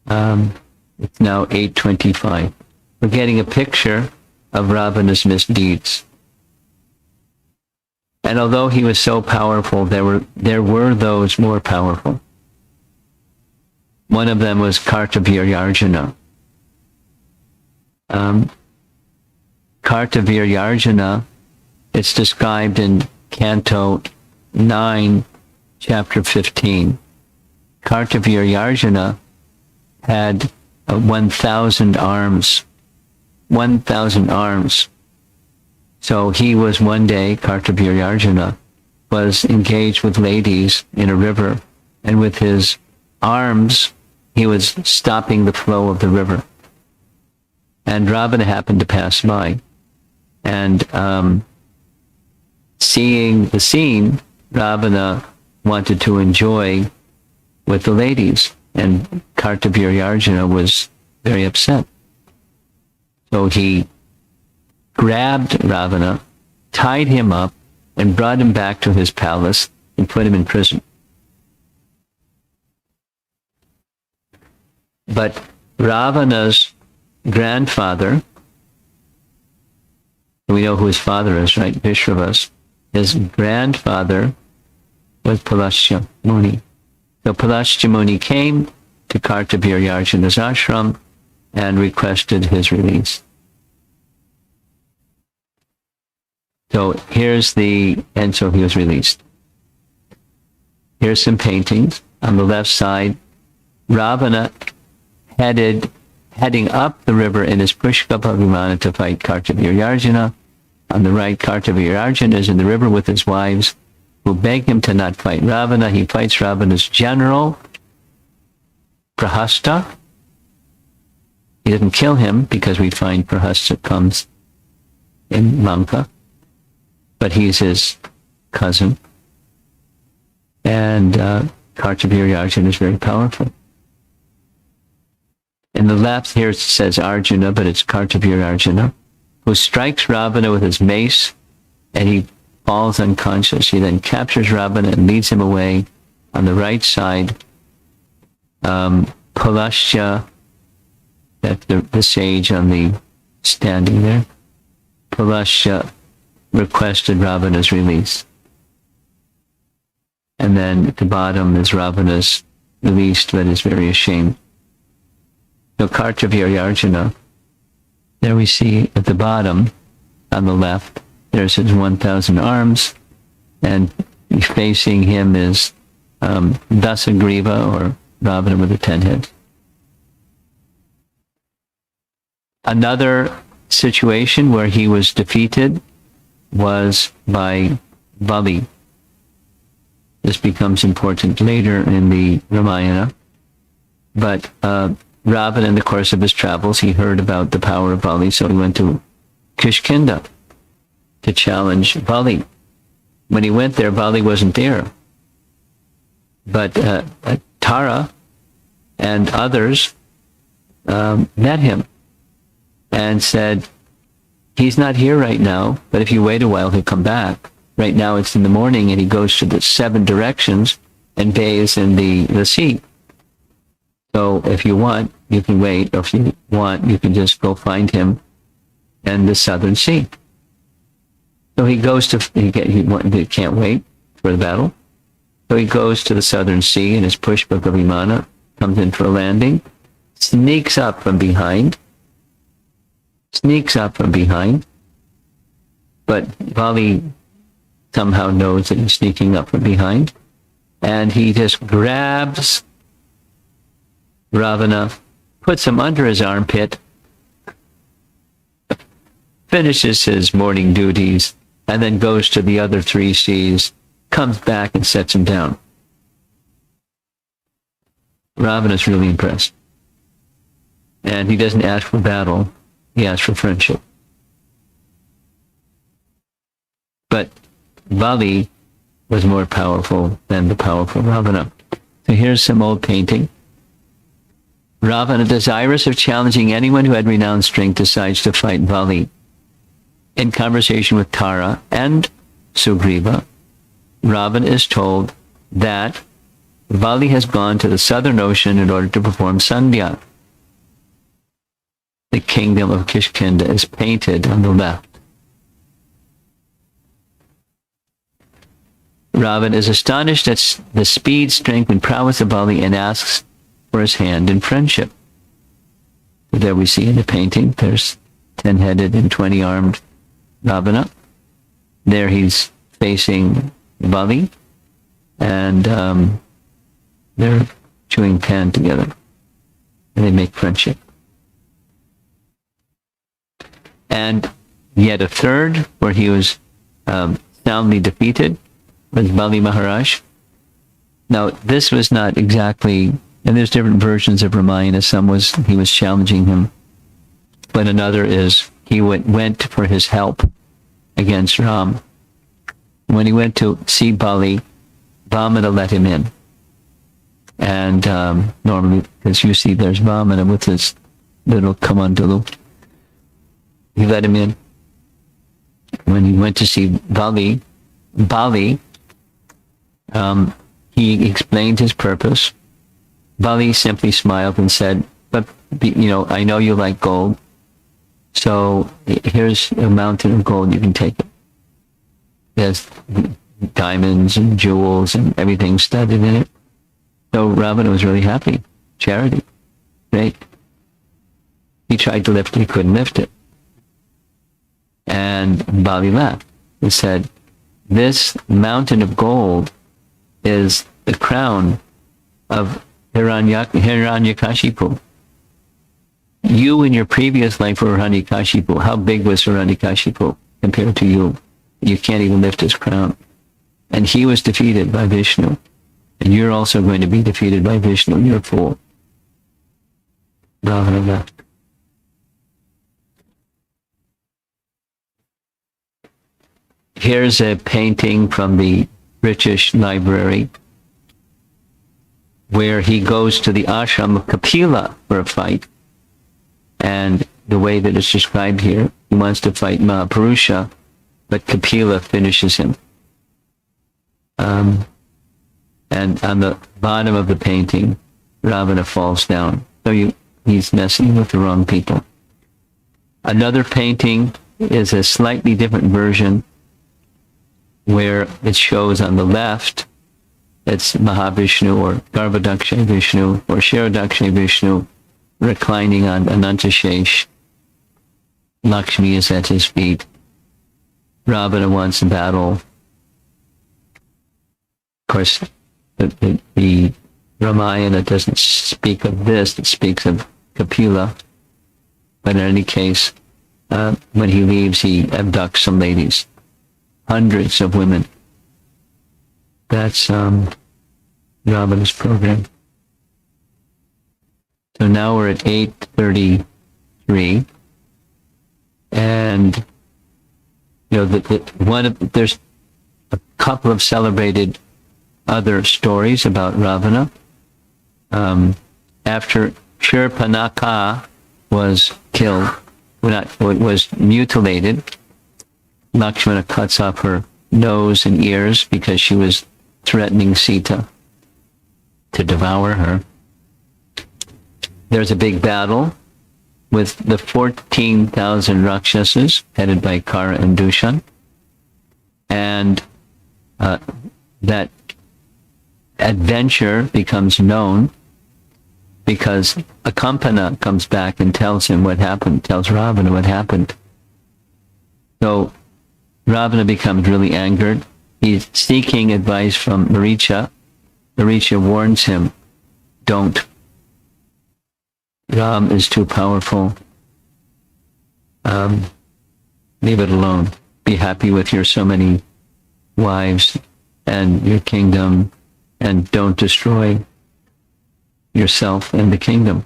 It's now 8:25. We're getting a picture of Ravana's misdeeds. And although he was so powerful, there were those more powerful. One of them was Kartavir Yarjana. Kartavir Yarjana, it's described in Canto 9, Chapter 15. Kartavir Yarjana had 1,000 arms. 1,000 arms. So he was one day, Kartavir Yarjana, was engaged with ladies in a river, and with his arms, he was stopping the flow of the river. And Ravana happened to pass by. And seeing the scene, Ravana wanted to enjoy with the ladies, and Kartavir Yarjana was very upset. So he grabbed Ravana, tied him up, and brought him back to his palace and put him in prison. But Ravana's grandfather, we know who his father is, right? Vishravas. His grandfather was Pulasya Muni. So Pulasya Muni came to Kartavir Yarjana's ashram and requested his release. So and so he was released. Here's some paintings. On the left side, Ravana heading up the river in his Pushkapa Vimana to fight Kartavir Yarjana. On the right, Kartavir Yarjana is in the river with his wives, who beg him to not fight Ravana. He fights Ravana's general, Prahasta. He didn't kill him because we find Prahasta comes in Lanka, but he's his cousin. And Kartavir Yarjana is very powerful. In the left here it says Arjuna, but it's Kartavir Yarjana, who strikes Ravana with his mace, and he falls unconscious. He then captures Ravana and leads him away. On the right side, Pulasya, that's the sage on the standing there, Pulasya requested Ravana's release. And then at the bottom is Ravana's released but is very ashamed. So Kartavir Yarjana, there we see at the bottom on the left, there's his 1,000 arms, and facing him is Dasagriva, or Ravana with the 10 heads. Another situation where he was defeated was by Bali. This becomes important later in the Ramayana. But Ravana, in the course of his travels, he heard about the power of Bali, so he went to Kishkinda to challenge Bali. When he went there, Bali wasn't there. But Tara and others met him and said, he's not here right now, but if you wait a while, he'll come back. Right now it's in the morning, and he goes to the 7 directions and bathes in the sea. So if you want, you can wait, or if you want, you can just go find him in the southern sea. So he goes to, he can't wait for the battle. So he goes to the southern sea in his Pushpaka Vimana, comes in for a landing, sneaks up from behind, but Bali somehow knows that he's sneaking up from behind, and he just grabs Ravana, puts him under his armpit, finishes his morning duties, and then goes to the other 3 seas, comes back and sets him down. Ravana's really impressed. And he doesn't ask for battle, he asks for friendship. But Bali was more powerful than the powerful Ravana. So here's some old painting. Ravana, desirous of challenging anyone who had renowned strength, decides to fight Bali. In conversation with Tara and Sugriva, Ravana is told that Bali has gone to the southern ocean in order to perform Sandhya. The kingdom of Kishkinda is painted on the left. Ravana is astonished at the speed, strength, and prowess of Bali and asks for his hand in friendship. There we see in the painting, there's 10-headed and 20-armed Ravana. There he's facing Bali, and they're chewing pan together, and they make friendship. And yet a third, where he was soundly defeated, was Bali Maharaj. Now, this was not exactly, and there's different versions of Ramayana. He was challenging him, but another is he went for his help against Ram. When he went to see Bali, Vamana let him in. And normally, as you see, there's Vamana with his little kamandalu. He let him in. When he went to see Bali, he explained his purpose. Bali simply smiled and said, but, I know you like gold, so here's a mountain of gold, you can take it. There's diamonds and jewels and everything studded in it. So Ravana was really happy. Charity. Great. He tried to lift it, he couldn't lift it. And Bali laughed and said, this mountain of gold is the crown of Hiranyakashipu. You in your previous life were Hiranyakashipu. How big was Hiranyakashipu compared to you? You can't even lift his crown. And he was defeated by Vishnu. And you're also going to be defeated by Vishnu. You're a fool. Ravana left. Here's a painting from the British Library where he goes to the ashram of Kapila for a fight. And the way that it's described here, he wants to fight Mahapurusha, but Kapila finishes him. And on the bottom of the painting, Ravana falls down. So he's messing with the wrong people. Another painting is a slightly different version where it shows on the left It's Mahavishnu or Garbhodakshaya Vishnu or Kshirodakshaya Vishnu reclining on Anantashesh. Lakshmi is at his feet. Ravana wants a battle. Of course, the Ramayana doesn't speak of this, it speaks of Kapila. But in any case, when he leaves, he abducts some ladies, hundreds of women. That's Ravana's program. So now we're at 8:33, and there's a couple of celebrated other stories about Ravana. After Shurpanakha was killed, was mutilated, Lakshmana cuts off her nose and ears because she was threatening Sita to devour her. There's a big battle with the 14,000 Rakshasas headed by Kara and Dushan. And that adventure becomes known because Akampana comes back and tells him what happened, tells Ravana what happened. So Ravana becomes really angered. He's seeking advice from Maricha. Maricha warns him, don't. Ram is too powerful. Leave it alone. Be happy with your so many wives and your kingdom, and don't destroy yourself and the kingdom.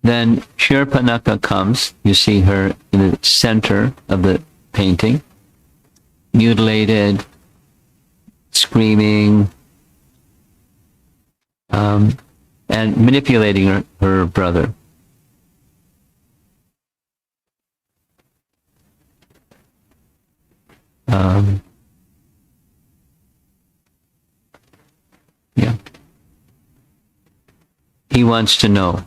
Then Shurpanakha comes. You see her in the center of the painting, mutilated, screaming, and manipulating her brother. He wants to know,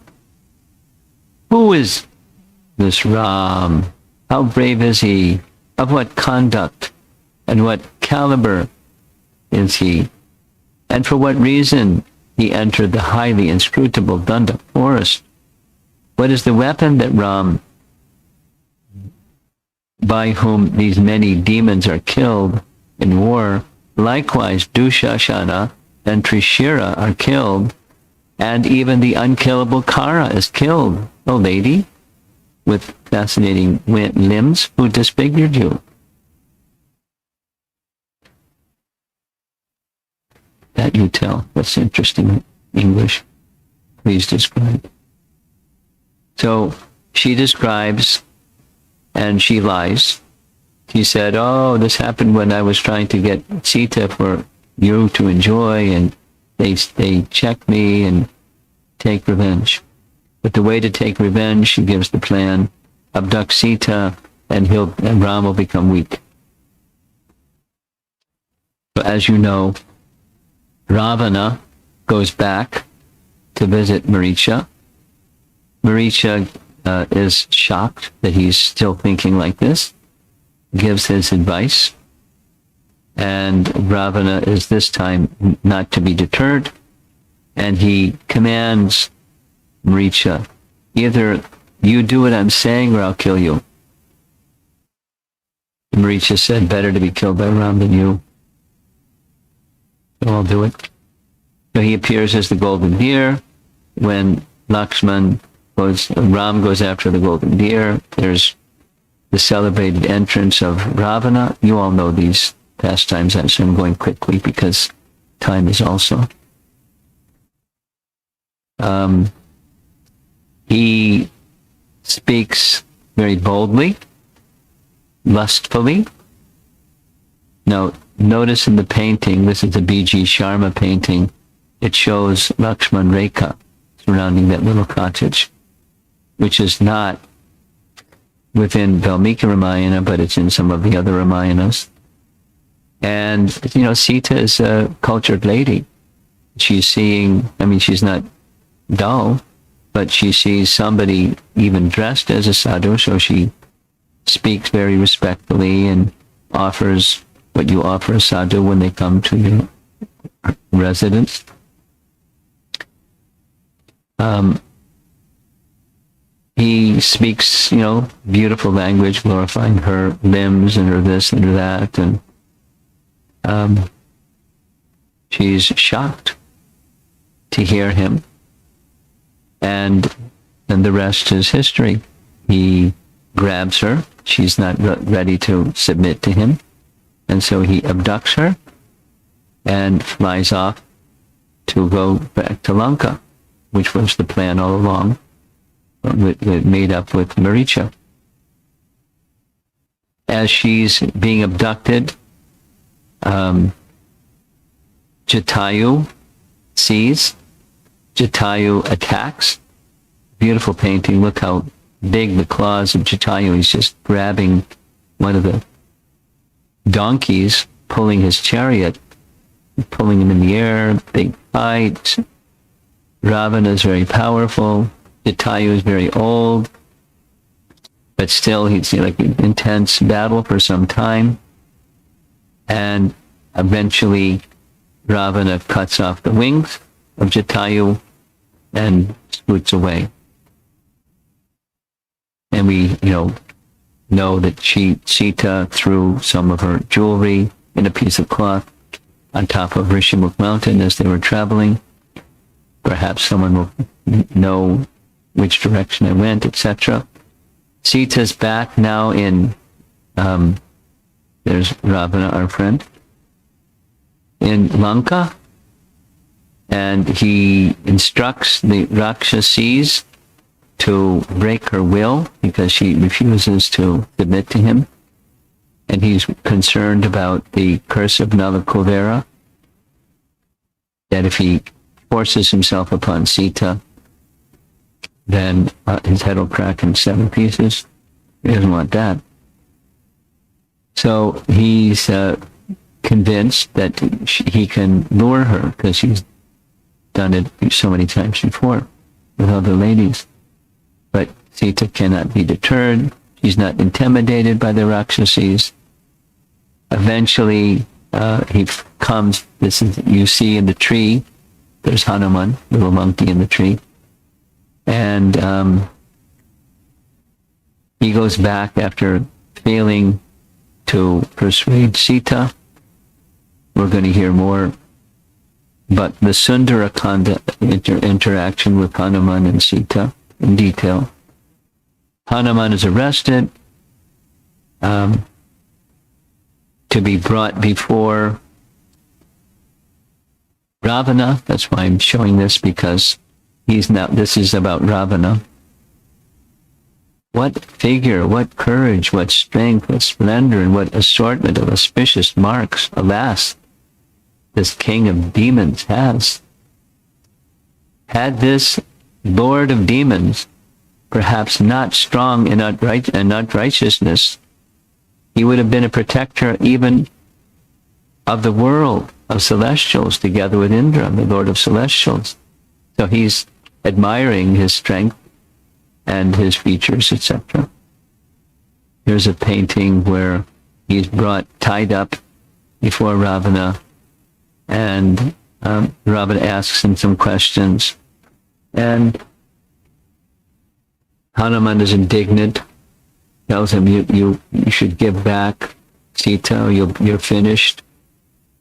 who is this Ram? How brave is he? Of what conduct and what caliber is he? And for what reason he entered the highly inscrutable Danda forest? What is the weapon that Ram, by whom these many demons are killed in war? Likewise, Dushashana and Trishira are killed, and even the unkillable Kara is killed. Oh, lady, with fascinating limbs, who disfigured you? That you tell. That's interesting English. Please describe. So she describes, and she lies. She said, oh, this happened when I was trying to get Sita for you to enjoy, and they check me and take revenge. But the way to take revenge, she gives the plan, abduct Sita, and Ram will become weak. So as you know, Ravana goes back to visit Maricha. Maricha is shocked that he's still thinking like this, gives his advice, and Ravana is this time not to be deterred, and he commands Maricha, either you do what I'm saying or I'll kill you. Maricha said, better to be killed by Ram than you. So I'll do it. So he appears as the golden deer. When Ram goes after the golden deer, there's the celebrated entrance of Ravana. You all know these pastimes, so I'm going quickly because time is also. He speaks very boldly, lustfully. Now, notice in the painting, this is a B.G. Sharma painting, it shows Lakshman Rekha surrounding that little cottage, which is not within Valmiki Ramayana, but it's in some of the other Ramayanas. And, Sita is a cultured lady. She's seeing, she's not dull, but she sees somebody even dressed as a sadhu, so she speaks very respectfully and offers what you offer a sadhu when they come to you residence. He speaks, beautiful language, glorifying her limbs and her this and her that, and she's shocked to hear him. And then the rest is history. He grabs her. She's not ready to submit to him. And so he abducts her and flies off to go back to Lanka, which was the plan all along, made up with Maricha. As she's being abducted, Jatayu sees. Jatayu attacks. Beautiful painting. Look how big the claws of Jatayu. He's just grabbing one of the donkeys, pulling his chariot, pulling him in the air. Big fight. Ravana is very powerful. Jatayu is very old, but still he's like an intense battle for some time. And eventually Ravana cuts off the wings of Jatayu and scoots away. And we, know that Sita threw some of her jewelry in a piece of cloth on top of Rishimukh mountain as they were traveling. Perhaps someone will know which direction it went, etc. Sita's back now in, there's Ravana, our friend, in Lanka, and he instructs the Rakshasis to break her will because she refuses to submit to him, and he's concerned about the curse of Nalakuvera, that if he forces himself upon Sita, then his head will crack in 7 pieces. He doesn't want that. So he's convinced that he can lure her because he's done it so many times before with other ladies. But Sita cannot be deterred. She's not intimidated by the Rakshasis. Eventually, he comes, you see in the tree, there's Hanuman, little monkey in the tree. And he goes back after failing to persuade Sita. We're going to hear more. But the Sundarakanda interaction with Hanuman and Sita in detail. Hanuman is arrested to be brought before Ravana. That's why I'm showing this, because this is about Ravana. What figure, what courage, what strength, what splendor, and what assortment of auspicious marks, alas, this king of demons has. Had this lord of demons perhaps not strong in unrighteousness, he would have been a protector even of the world of celestials, together with Indra, the lord of celestials. So he's admiring his strength and his features, etc. Here's a painting where he's tied up before Ravana, and Ravana asks him some questions, and Hanuman is indignant, tells him, you should give back Sita, or you're finished.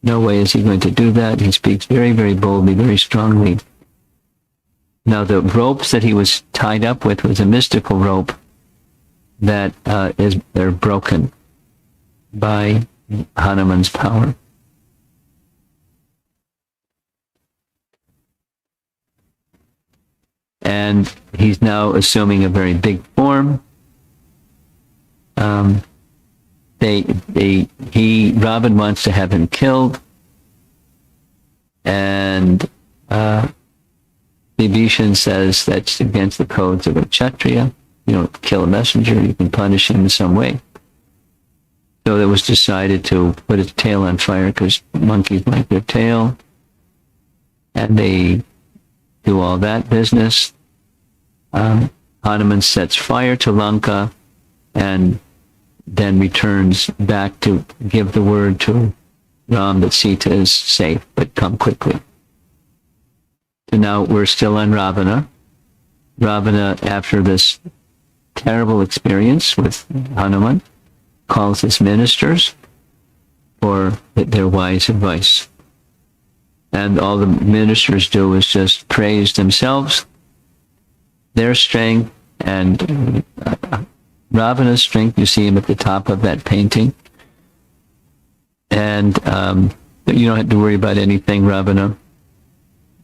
No way is he going to do that. He speaks very, very boldly, very strongly. Now, the ropes that he was tied up with was a mystical rope that they're broken by Hanuman's power. And he's now assuming a very big form. Ravan wants to have him killed, and Vibhishan says that's against the codes of a Kshatriya. You don't kill a messenger, you can punish him in some way. So it was decided to put his tail on fire, because monkeys like their tail, and they do all that business. Hanuman sets fire to Lanka and then returns back to give the word to Ram that Sita is safe, but come quickly. So now we're still on Ravana. Ravana, after this terrible experience with Hanuman, calls his ministers for their wise advice. And all the ministers do is just praise themselves, their strength, and Ravana's strength. You see him at the top of that painting. And you don't have to worry about anything, Ravana.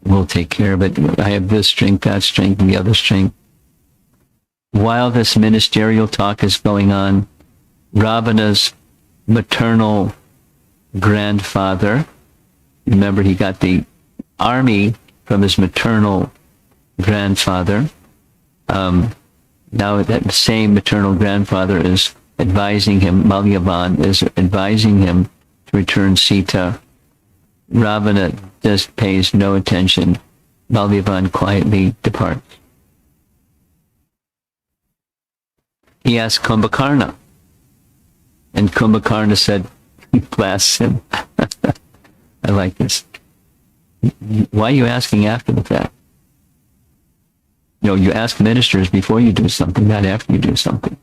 We'll take care of it. I have this strength, that strength, and the other strength. While this ministerial talk is going on, Ravana's maternal grandfather, remember he got the army from his maternal grandfather. Now that same maternal grandfather is advising him, Malyavan is advising him to return Sita. Ravana just pays no attention. Malyavan quietly departs. He asked Kumbhakarna, and Kumbhakarna said, he blasts him. I like this. Why are you asking after the fact? You ask ministers before you do something, not after you do something.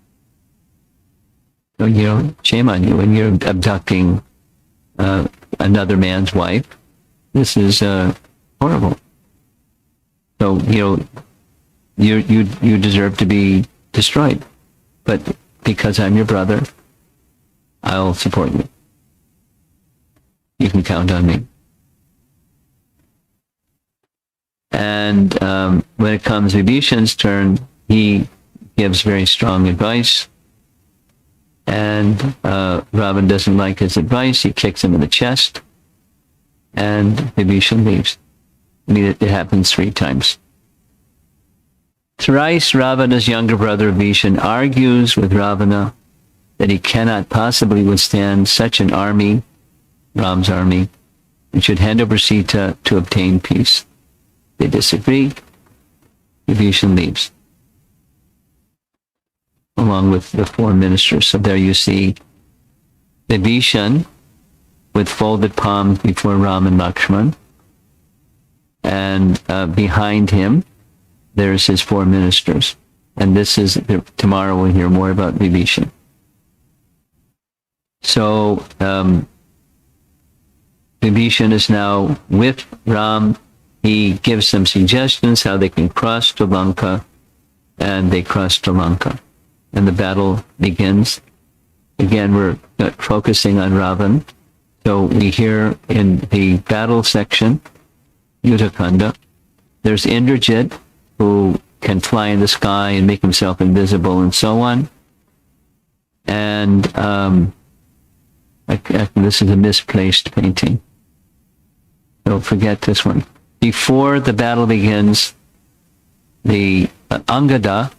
Shame on you when you're abducting another man's wife. This is horrible. So you deserve to be destroyed. But because I'm your brother, I'll support you. You can count on me. And when it comes Vibhishan's turn, he gives very strong advice. And Ravana doesn't like his advice. He kicks him in the chest. And Vibhishan leaves. It happens 3 times. Thrice Ravana's younger brother Vibhishan argues with Ravana that he cannot possibly withstand such an army, Ram's army, and should hand over Sita to obtain peace. They disagree. Vibhishan leaves, along with the 4 ministers. So there you see Vibhishan with folded palms before Ram and Lakshman. And behind him, there's his 4 ministers. And this is, tomorrow we'll hear more about Vibhishan. So Vibhishan is now with Ram. He gives some suggestions how they can cross to Lanka, and they cross to Lanka. And the battle begins. Again, we're focusing on Ravan. So we hear in the battle section, Yuddhakanda, there's Indrajit, who can fly in the sky and make himself invisible and so on. And this is a misplaced painting. So forget this one. Before the battle begins, the Angada,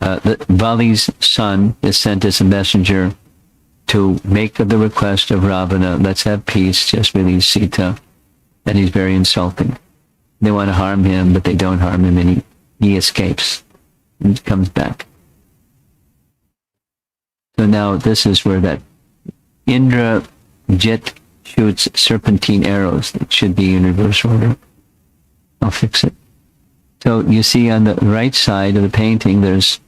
Vali's son, is sent as a messenger to make the request of Ravana, let's have peace, just release Sita. And he's very insulting. They want to harm him, but they don't harm him, and he escapes and comes back. So now this is where that Indrajit shoots serpentine arrows. That should be in reverse order. I'll fix it. So you see on the right side of the painting, there's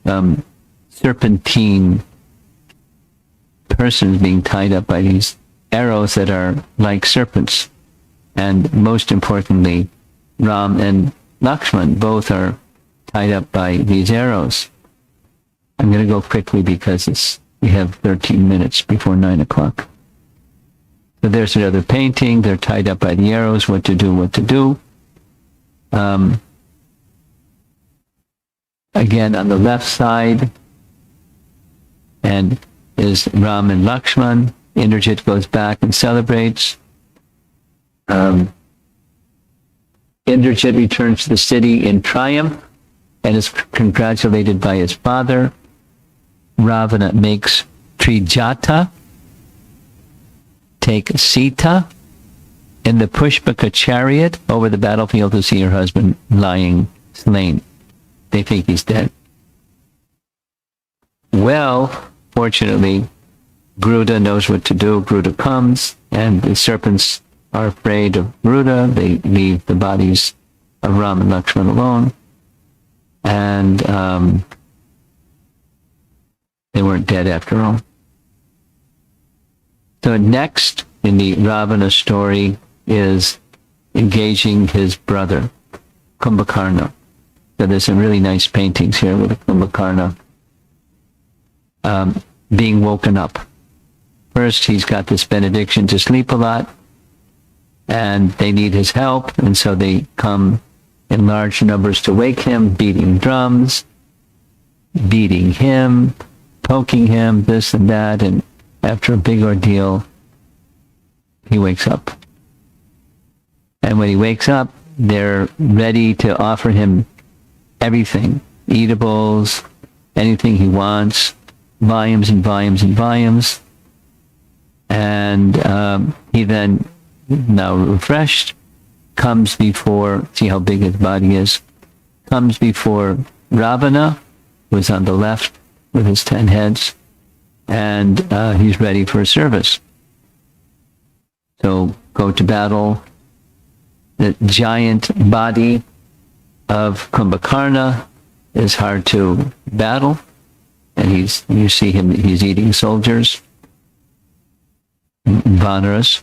serpentine persons being tied up by these arrows that are like serpents. And most importantly, Ram and Lakshman both are tied up by these arrows. I'm going to go quickly because we have 13 minutes before 9 o'clock. So there's another painting. They're tied up by the arrows. What to do. Again, on the left side, and is Ram and Lakshman. Indrajit goes back and celebrates. Indrajit returns to the city in triumph and is congratulated by his father. Ravana makes Trijata take Sita in the Pushpaka chariot over the battlefield to see her husband lying slain. They think he's dead. Well, fortunately, Garuda knows what to do. Garuda comes, and the serpents are afraid of Garuda. They leave the bodies of Ram and Lakshman alone. And they weren't dead after all. So next in the Ravana story is engaging his brother, Kumbhakarna. So there's some really nice paintings here with Kumbhakarna being woken up. First, he's got this benediction to sleep a lot, and they need his help, and so they come in large numbers to wake him, beating drums, beating him, poking him, this and that, and after a big ordeal, he wakes up. And when he wakes up, they're ready to offer him everything, eatables, anything he wants, volumes and volumes and volumes. And he then, now refreshed, comes before, see how big his body is, comes before Ravana, who's on the left with his 10 heads, and he's ready for service. So go to battle. The giant body of Kumbhakarna is hard to battle, and you see him, he's eating soldiers, Vanaras.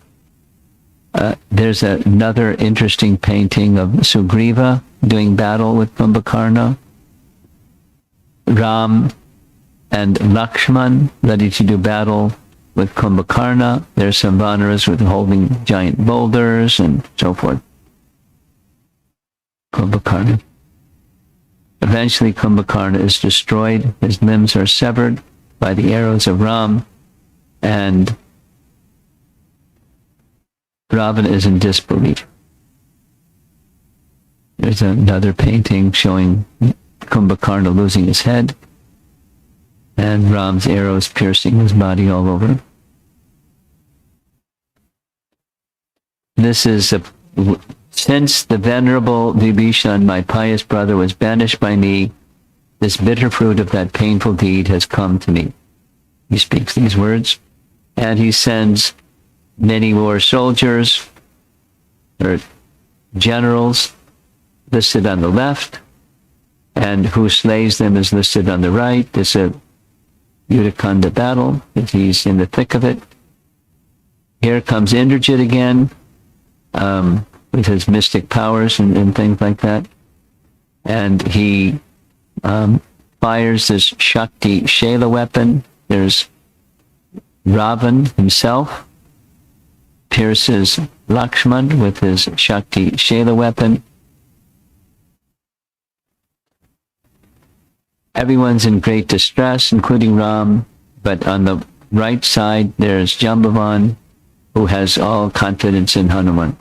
There's another interesting painting of Sugriva doing battle with Kumbhakarna. Ram and Lakshman ready to do battle with Kumbhakarna. There's some Vanaras with holding giant boulders and so forth. Kumbhakarna. Eventually Kumbhakarna is destroyed. His limbs are severed by the arrows of Ram, and Ravana is in disbelief. There's another painting showing Kumbhakarna losing his head, and Ram's arrows piercing his body all over. This is since the venerable Vibhishan, my pious brother, was banished by me, this bitter fruit of that painful deed has come to me. He speaks these words, and he sends many more soldiers, or generals, listed on the left, and who slays them is listed on the right. It's a Uttrakanda battle, he's in the thick of it. Here comes Indrajit again, with his mystic powers and things like that. And he fires this Shakti Shaila weapon. There's Ravana himself, pierces Lakshman with his Shakti Shaila weapon. Everyone's in great distress, including Ram, but on the right side there's Jambavan, who has all confidence in Hanuman,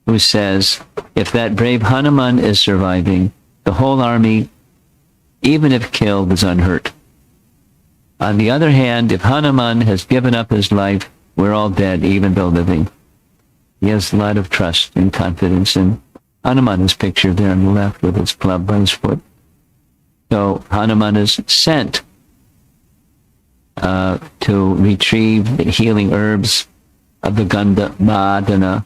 who says, if that brave Hanuman is surviving, the whole army, even if killed, is unhurt. On the other hand, if Hanuman has given up his life, we're all dead, even though living. He has a lot of trust and confidence, and Hanuman is pictured there on the left with his club by his foot. So Hanuman is sent to retrieve the healing herbs of the Gandhamadana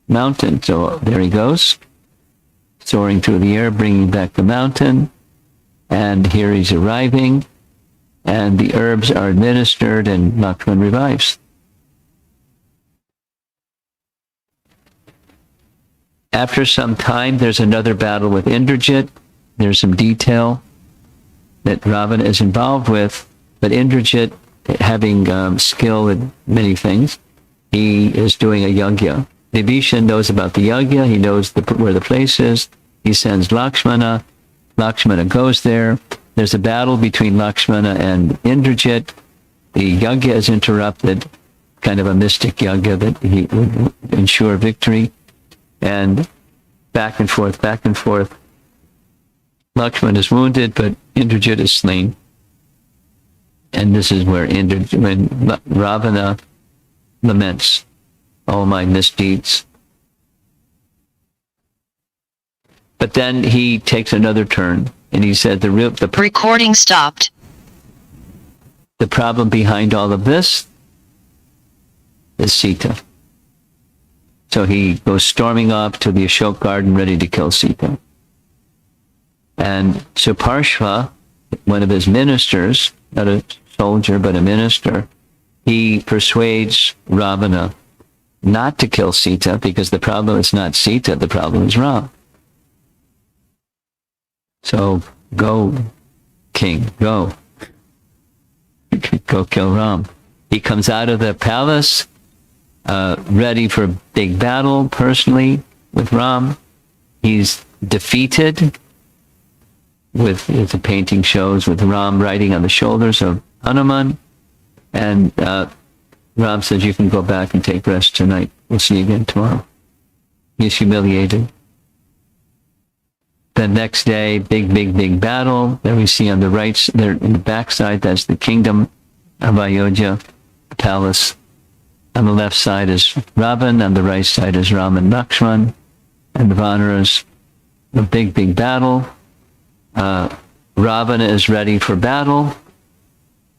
mountain. So there he goes, soaring through the air, bringing back the mountain. And here he's arriving, and the herbs are administered, and Lakshman revives. After some time, there's another battle with Indrajit. There's some detail that Ravana is involved with, but Indrajit, having skill in many things, he is doing a yajna. Vibhishan knows about the yajna. He knows where the place is. He sends Lakshmana. Lakshmana goes there. There's a battle between Lakshmana and Indrajit. The yajna is interrupted, kind of a mystic yajna that he would ensure victory. And back and forth, back and forth. Lakshman is wounded, but Indrajit is slain. And this is where when Ravana laments, all my misdeeds. But then he takes another turn, and he said the Recording stopped. the problem behind all of this is Sita. So he goes storming off to the Ashok garden ready to kill Sita. And Suparshva, one of his ministers, not a soldier but a minister, he persuades Ravana not to kill Sita because the problem is not Sita, the problem is Ram. So go, king, go. Go kill Ram. He comes out of the palace ready for a big battle personally with Ram. He's defeated with, as the painting shows, with Ram riding on the shoulders of Hanuman. And Ram says, you can go back and take rest tonight. We'll see you again tomorrow. He's humiliated. The next day, big battle. There we see on the right, there in the backside, that's the kingdom of Ayodhya, the palace. On the left side is Ravan, on the right side is Ram and Lakshman. And the Vanaras, a big battle. Ravana is ready for battle,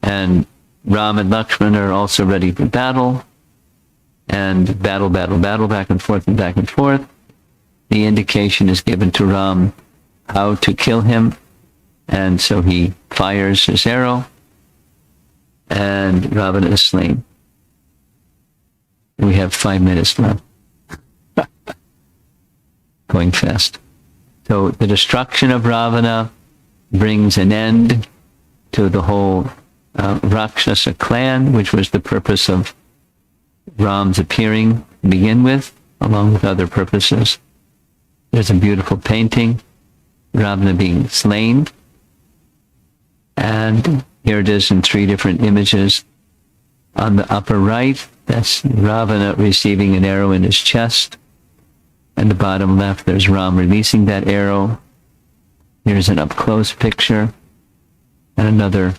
and Ram and Lakshman are also ready for battle. And battle, back and forth and back and forth. The indication is given to Ram how to kill him, and so he fires his arrow, and Ravana is slain. We have 5 minutes left. Going fast. So the destruction of Ravana brings an end to the whole Rakshasa clan, which was the purpose of Ram's appearing to begin with, along with other purposes. There's a beautiful painting, Ravana being slain. And here it is in 3 different images. On the upper right, that's Ravana receiving an arrow in his chest. And the bottom left, there's Ram releasing that arrow. Here's an up-close picture. And another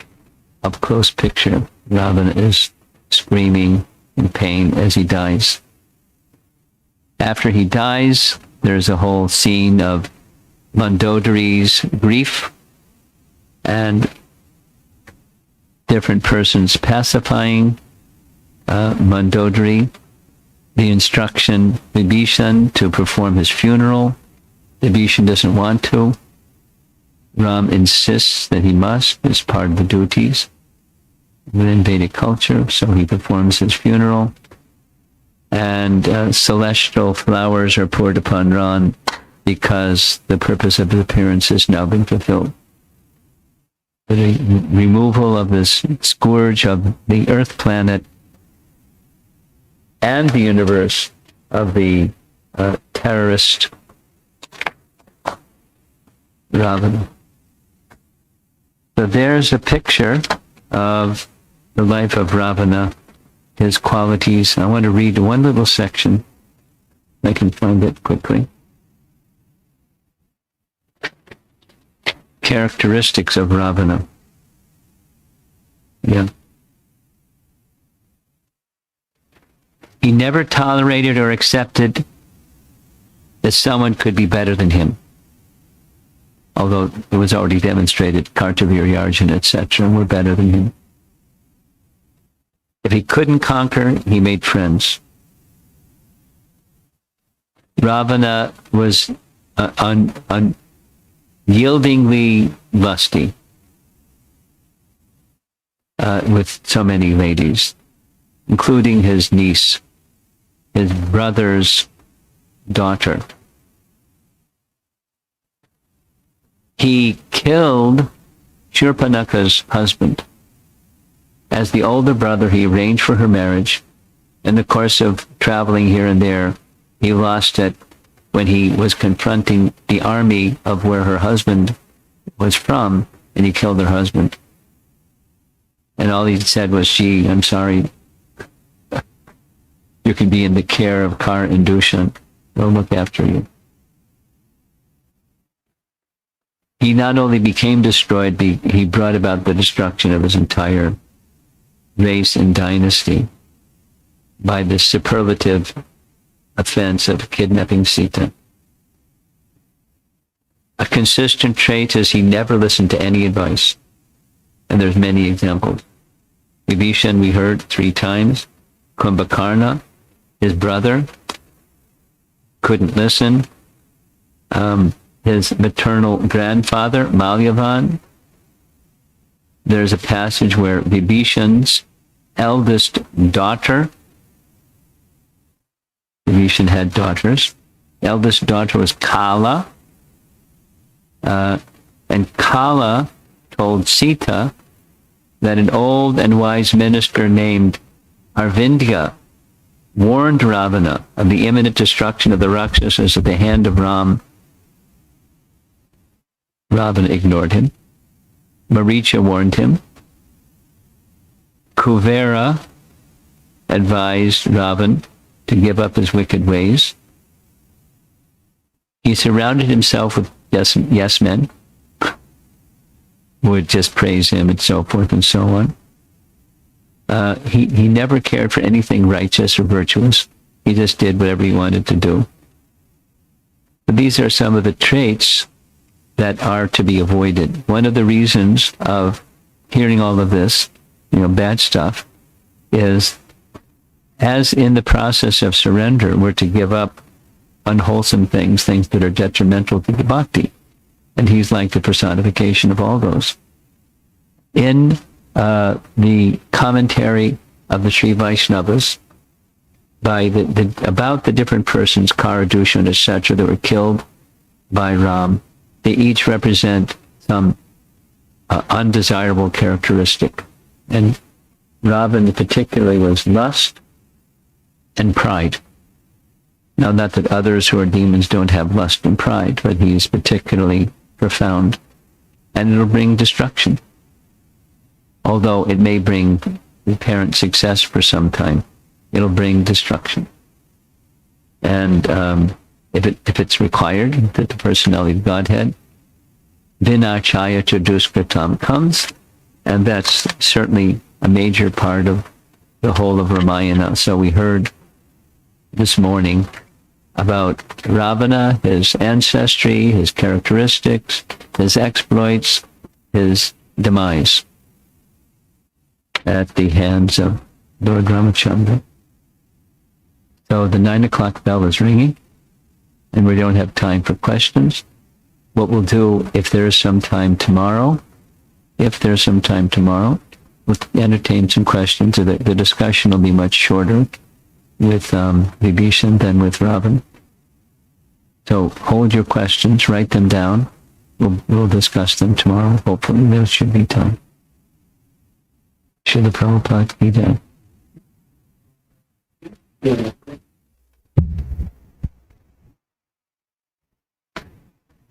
up-close picture. Ravana is screaming in pain as he dies. After he dies, there's a whole scene of Mandodari's grief and different persons pacifying Mandodari. The instruction Vibhishan to perform his funeral. Vibhishan doesn't want to. Ram insists that he must as part of the duties within Vedic culture, so he performs his funeral. And celestial flowers are poured upon Ram because the purpose of his appearance has now been fulfilled. The removal of this scourge of the earth planet and the universe of the terrorist Ravana. So there's a picture of the life of Ravana, his qualities. I want to read one little section. I can find it quickly. Characteristics of Ravana. Yeah. He never tolerated or accepted that someone could be better than him. Although it was already demonstrated, Kartavir Yarjana, etc., were better than him. If he couldn't conquer, he made friends. Ravana was unyieldingly lusty with so many ladies, including his niece, his brother's daughter. He killed Shurpanakha's husband. As the older brother, he arranged for her marriage. In the course of traveling here and there, he lost it when he was confronting the army of where her husband was from, and he killed her husband. And all he said was, "Gee, I'm sorry. You can be in the care of Kar and Dushan. They'll look after you." He not only became destroyed, he brought about the destruction of his entire race and dynasty by the superlative offense of kidnapping Sita. A consistent trait is he never listened to any advice. And there's many examples. Vibhishan, we heard 3 times. Kumbhakarna, his brother, couldn't listen. His maternal grandfather, Malyavan. There's a passage where Vibhishan's eldest daughter, Vibhishan had daughters, eldest daughter was Kala, and Kala told Sita that an old and wise minister named Arvindya warned Ravana of the imminent destruction of the Rakshasas at the hand of Ram. Ravana ignored him. Maricha warned him. Kuvera advised Ravana to give up his wicked ways. He surrounded himself with yes men who would just praise him and so forth and so on. He never cared for anything righteous or virtuous. He just did whatever he wanted to do. But these are some of the traits that are to be avoided. One of the reasons of hearing all of this, bad stuff, is as in the process of surrender, we're to give up unwholesome things that are detrimental to the bhakti. And he's like the personification of all those. In the commentary of the Sri Vaishnavas, by about the different persons, Kara, Dusha, and etc., that were killed by Ram, they each represent some undesirable characteristic. And Ravana particularly was lust and pride. Now, not that others who are demons don't have lust and pride, but he is particularly profound. And it'll bring destruction. Although it may bring apparent success for some time, it'll bring destruction. And if it's required that the personality of Godhead, Vinachaya Chaduskritam comes, and that's certainly a major part of the whole of Ramayana. So we heard this morning about Ravana, his ancestry, his characteristics, his exploits, his demise at the hands of Lord Ramachandra. So the 9 o'clock bell is ringing, and we don't have time for questions. What we'll do, if there is some time tomorrow, we'll entertain some questions. The discussion will be much shorter with Vibhishan than with Ravana. So hold your questions, write them down. We'll discuss them tomorrow. Hopefully there should be time. Should the Prabhupada be there?